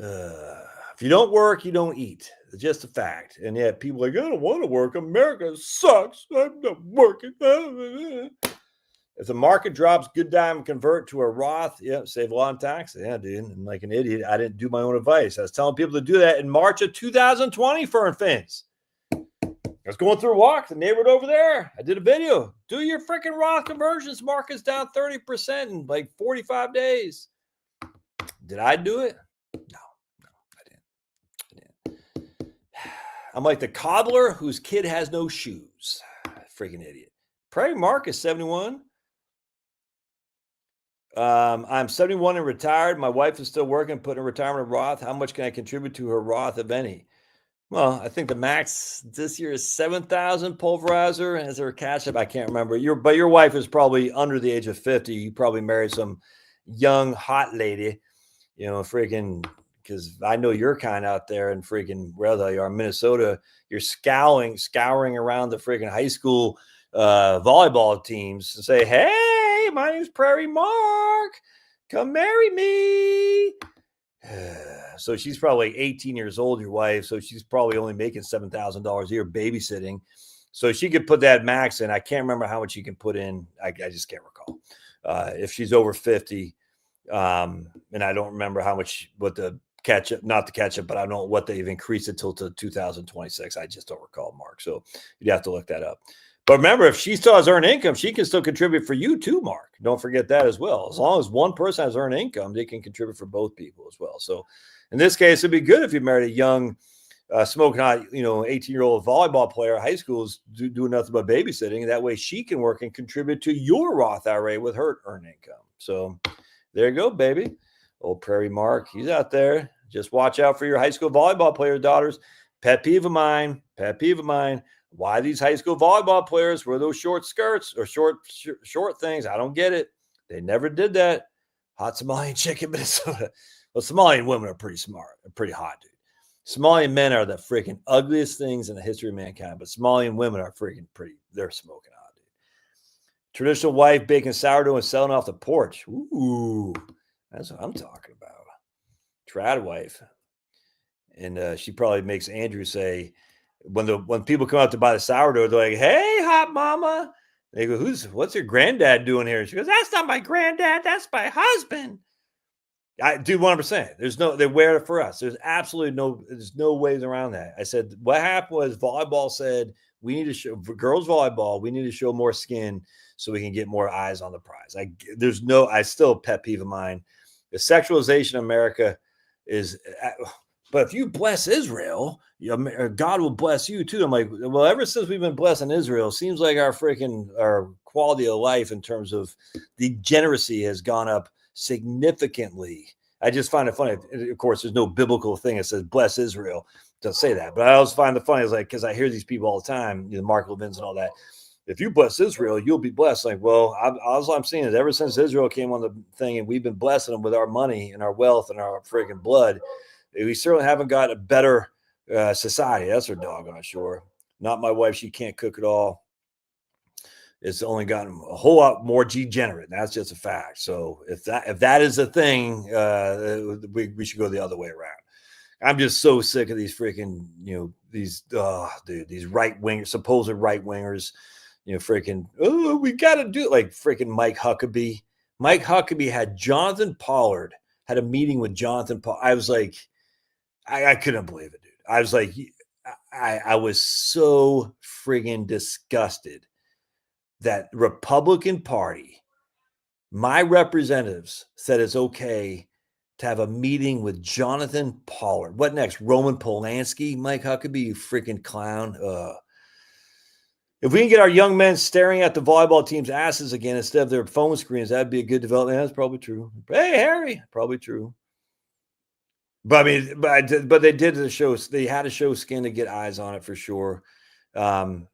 If you don't work, you don't eat. It's just a fact. And yet people are like, I don't want to work. America sucks. I'm not working. If the market drops, good time convert to a Roth. Yeah, save a lot of taxes. Yeah, dude. And like an idiot, I didn't do my own advice. I was telling people to do that in March of 2020, Fern Fins. I was going through a walk, the neighborhood over there. I did a video. Do your freaking Roth conversions. Market's down 30% in like 45 days. Did I do it? No, I didn't. I'm like the cobbler whose kid has no shoes. Freaking idiot. Prairie Mark is 71. I'm 71 and retired. My wife is still working, putting a retirement in Roth. How much can I contribute to her Roth, if any? Well, I think the max this year is 7,000 pulverizer. Is there a cash up? I can't remember. But your wife is probably under the age of 50. You probably married some young hot lady, freaking, because I know your kind out there in freaking wherever you are in Minnesota. You're scouring around the freaking high school volleyball teams and say, hey, my name's Prairie Mark. Come marry me. So she's probably 18 years old, your wife. So she's probably only making $7,000 a year babysitting. So she could put that max in. I can't remember how much you can put in. I just can't recall. If she's over 50, and I don't remember how much, not the catch up, but I don't know what they've increased it till to 2026. I just don't recall, Mark. So you'd have to look that up. But remember, if she still has earned income, she can still contribute for you too, Mark. Don't forget that as well. As long as one person has earned income, they can contribute for both people as well. So in this case, it'd be good if you married a young, smoking hot, 18-year-old volleyball player at high school who's doing nothing but babysitting. That way she can work and contribute to your Roth IRA with her earned income. So there you go, baby. Old Prairie Mark, he's out there. Just watch out for your high school volleyball player daughters. Pet peeve of mine. Why these high school volleyball players wear those short skirts or short things? I don't get it. They never did that. Hot Somalian chick in Minnesota. Well, Somalian women are pretty smart. They're pretty hot, dude. Somalian men are the freaking ugliest things in the history of mankind, but Somalian women are freaking pretty. They're smoking hot, dude. Traditional wife baking sourdough and selling off the porch. Ooh, that's what I'm talking about. Trad wife. And she probably makes Andrew say, when people come out to buy the sourdough, they're like, hey, hot mama. They go, what's your granddad doing here? She goes, that's not my granddad. That's my husband. I do 100%. They wear it for us. There's no ways around that. I said, what happened was volleyball said, we need to show for girls volleyball, we need to show more skin so we can get more eyes on the prize. I still pet peeve of mine. The sexualization of America is, but if you bless Israel, God will bless you too. I'm like, well, ever since we've been blessing Israel, seems like our quality of life in terms of the generosity has gone up significantly. I just find it funny. Of course, there's no biblical thing that says bless Israel. Doesn't say that, but I always find it funny. It's like, because I hear these people all the time, Mark Levins and all that. if you bless Israel, you'll be blessed. Like, well, all I'm seeing is ever since Israel came on the thing and we've been blessing them with our money and our wealth and our freaking blood, we certainly haven't got a better society. That's for doggone sure. Not my wife. She can't cook at all. It's only gotten a whole lot more degenerate. That's just a fact. So if that is a thing, we should go the other way around. I'm just so sick of these freaking, these right wingers, supposed right wingers, freaking, oh, we got to do it. Like freaking Mike Huckabee. Mike Huckabee had Jonathan Pollard, had a meeting with Jonathan Pollard. I was like, I couldn't believe it, dude. I was like, I was so friggin' disgusted that Republican Party, my representatives said it's okay to have a meeting with Jonathan Pollard. What next? Roman Polanski, Mike Huckabee, you freaking clown. If we can get our young men staring at the volleyball team's asses again instead of their phone screens, that'd be a good development. That's probably true. Hey, Harry, probably true. But I mean, but they did the show. They had to show skin to get eyes on it for sure. And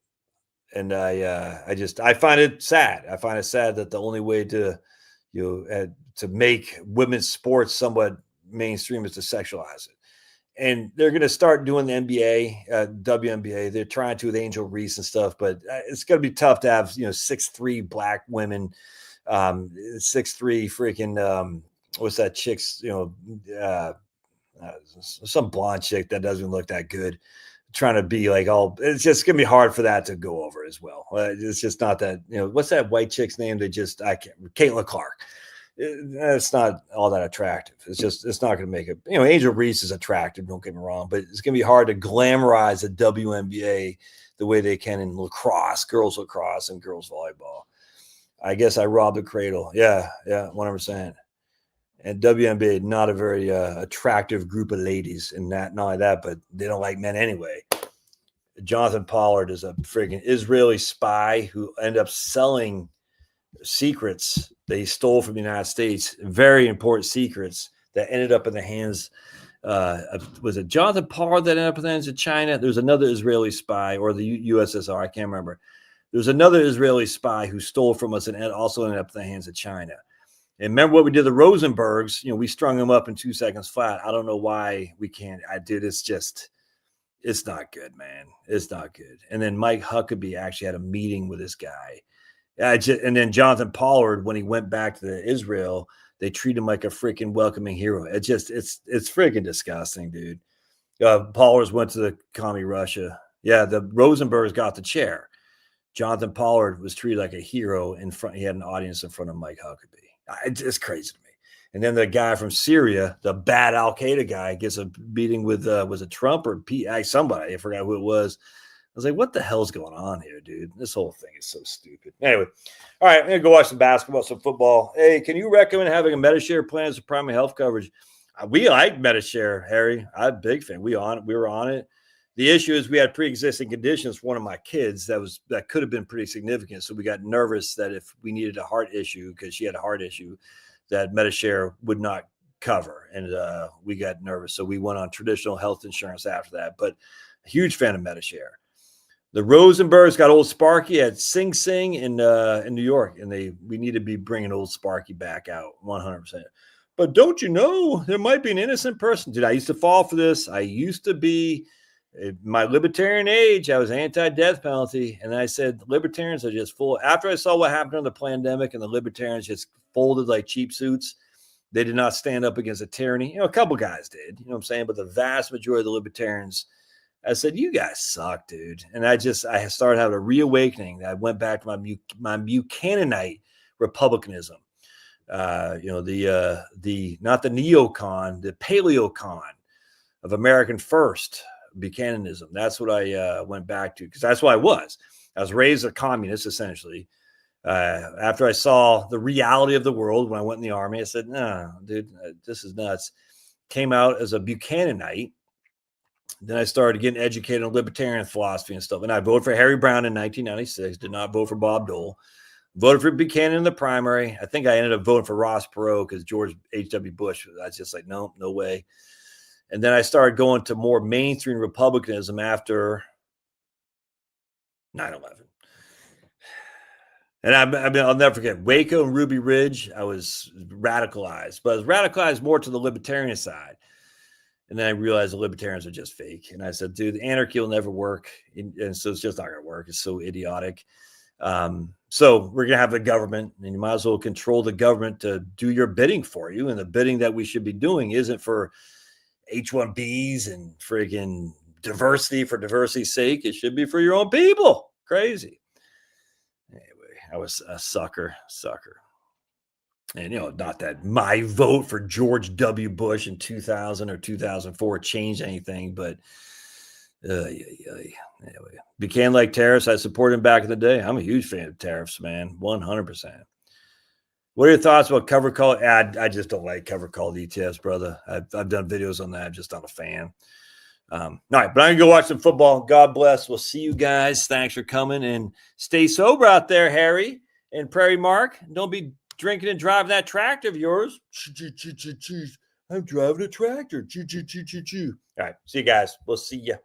I find it sad. I find it sad that the only way to, to make women's sports somewhat mainstream is to sexualize it. And they're going to start doing the NBA, WNBA. They're trying to with Angel Reese and stuff, but it's going to be tough to have, 6'3" black women, 6'3" freaking, what's that chick's, some blonde chick that doesn't look that good, trying to be like all. It's just gonna be hard for that to go over as well. It's just not that, what's that white chick's name? I can't. Caitlin Clark. It's not all that attractive. It's not going to make it. Angel Reese is attractive. Don't get me wrong, but it's going to be hard to glamorize the WNBA the way they can in lacrosse, girls lacrosse, and girls volleyball. I guess I robbed the cradle. Yeah, 100%. And WNBA, not a very attractive group of ladies. And not only that, but they don't like men anyway. Jonathan Pollard is a freaking Israeli spy who ended up selling secrets that he stole from the United States, very important secrets that ended up in the hands was it Jonathan Pollard that ended up in the hands of China? There's another Israeli spy, or the USSR, I can't remember. There's another Israeli spy who stole from us and also ended up in the hands of China. And remember what we did the Rosenbergs? We strung them up in 2 seconds flat. I don't know why we can't. It's not good, man. It's not good. And then Mike Huckabee actually had a meeting with this guy. And then Jonathan Pollard, when he went back to Israel, they treat him like a freaking welcoming hero. It's freaking disgusting, dude. Pollard went to the commie Russia. Yeah, the Rosenbergs got the chair. Jonathan Pollard was treated like a hero in front. He had an audience in front of Mike Huckabee. It's crazy to me. And then the guy from Syria, the bad Al Qaeda guy, gets a meeting with was it Trump or somebody? I forgot who it was. I was like, what the hell's going on here, dude? This whole thing is so stupid. Anyway, all right, I'm going to go watch some basketball, some football. Hey, can you recommend having a Medishare plan as a primary health coverage? We like Medishare, Harry. I'm a big fan. We were on it. The issue is we had pre-existing conditions for one of my kids that could have been pretty significant. So we got nervous that if we needed a heart issue, because she had a heart issue, that Medishare would not cover. And we got nervous. So we went on traditional health insurance after that. But a huge fan of Medishare. The Rosenbergs got old Sparky at Sing Sing in New York, and we need to be bringing old Sparky back out 100%. But don't you know there might be an innocent person? Dude, I used to fall for this. I used to be my libertarian age. I was anti-death penalty, and I said libertarians are just full. After I saw what happened during the pandemic, and the libertarians just folded like cheap suits, they did not stand up against a tyranny. A couple guys did. You know what I'm saying? But the vast majority of the libertarians, I said, you guys suck, dude. And I started having a reawakening. I went back to my Buchananite republicanism. The not the neocon, the paleocon of American First Buchananism. That's what I went back to, because that's what I was. I was raised a communist, essentially. After I saw the reality of the world when I went in the army, I said, no, dude, this is nuts. Came out as a Buchananite. Then I started getting educated on libertarian philosophy and stuff. And I voted for Harry Brown in 1996. Did not vote for Bob Dole. Voted for Buchanan in the primary. I think I ended up voting for Ross Perot because George H.W. Bush. I was just like, no way. And then I started going to more mainstream republicanism after 9/11. And I'll never forget Waco and Ruby Ridge. I was radicalized, but I was radicalized more to the libertarian side. And then I realized the libertarians are just fake. And I said, dude, anarchy will never work. And so it's just not going to work. It's so idiotic. So we're going to have the government, and you might as well control the government to do your bidding for you. And the bidding that we should be doing isn't for H-1Bs and friggin' diversity for diversity's sake. It should be for your own people. Crazy. Anyway, I was a sucker. And, not that my vote for George W. Bush in 2000 or 2004 changed anything, but anyway, Buchanan like tariffs. I supported him back in the day. I'm a huge fan of tariffs, man, 100%. What are your thoughts about cover call? I just don't like cover call ETFs, brother. I've done videos on that. I'm just not a fan. All right, but I'm going to go watch some football. God bless. We'll see you guys. Thanks for coming, and stay sober out there, Harry and Prairie Mark. Don't be drinking and driving that tractor of yours. I'm driving a tractor. All right, see you guys. We'll see you.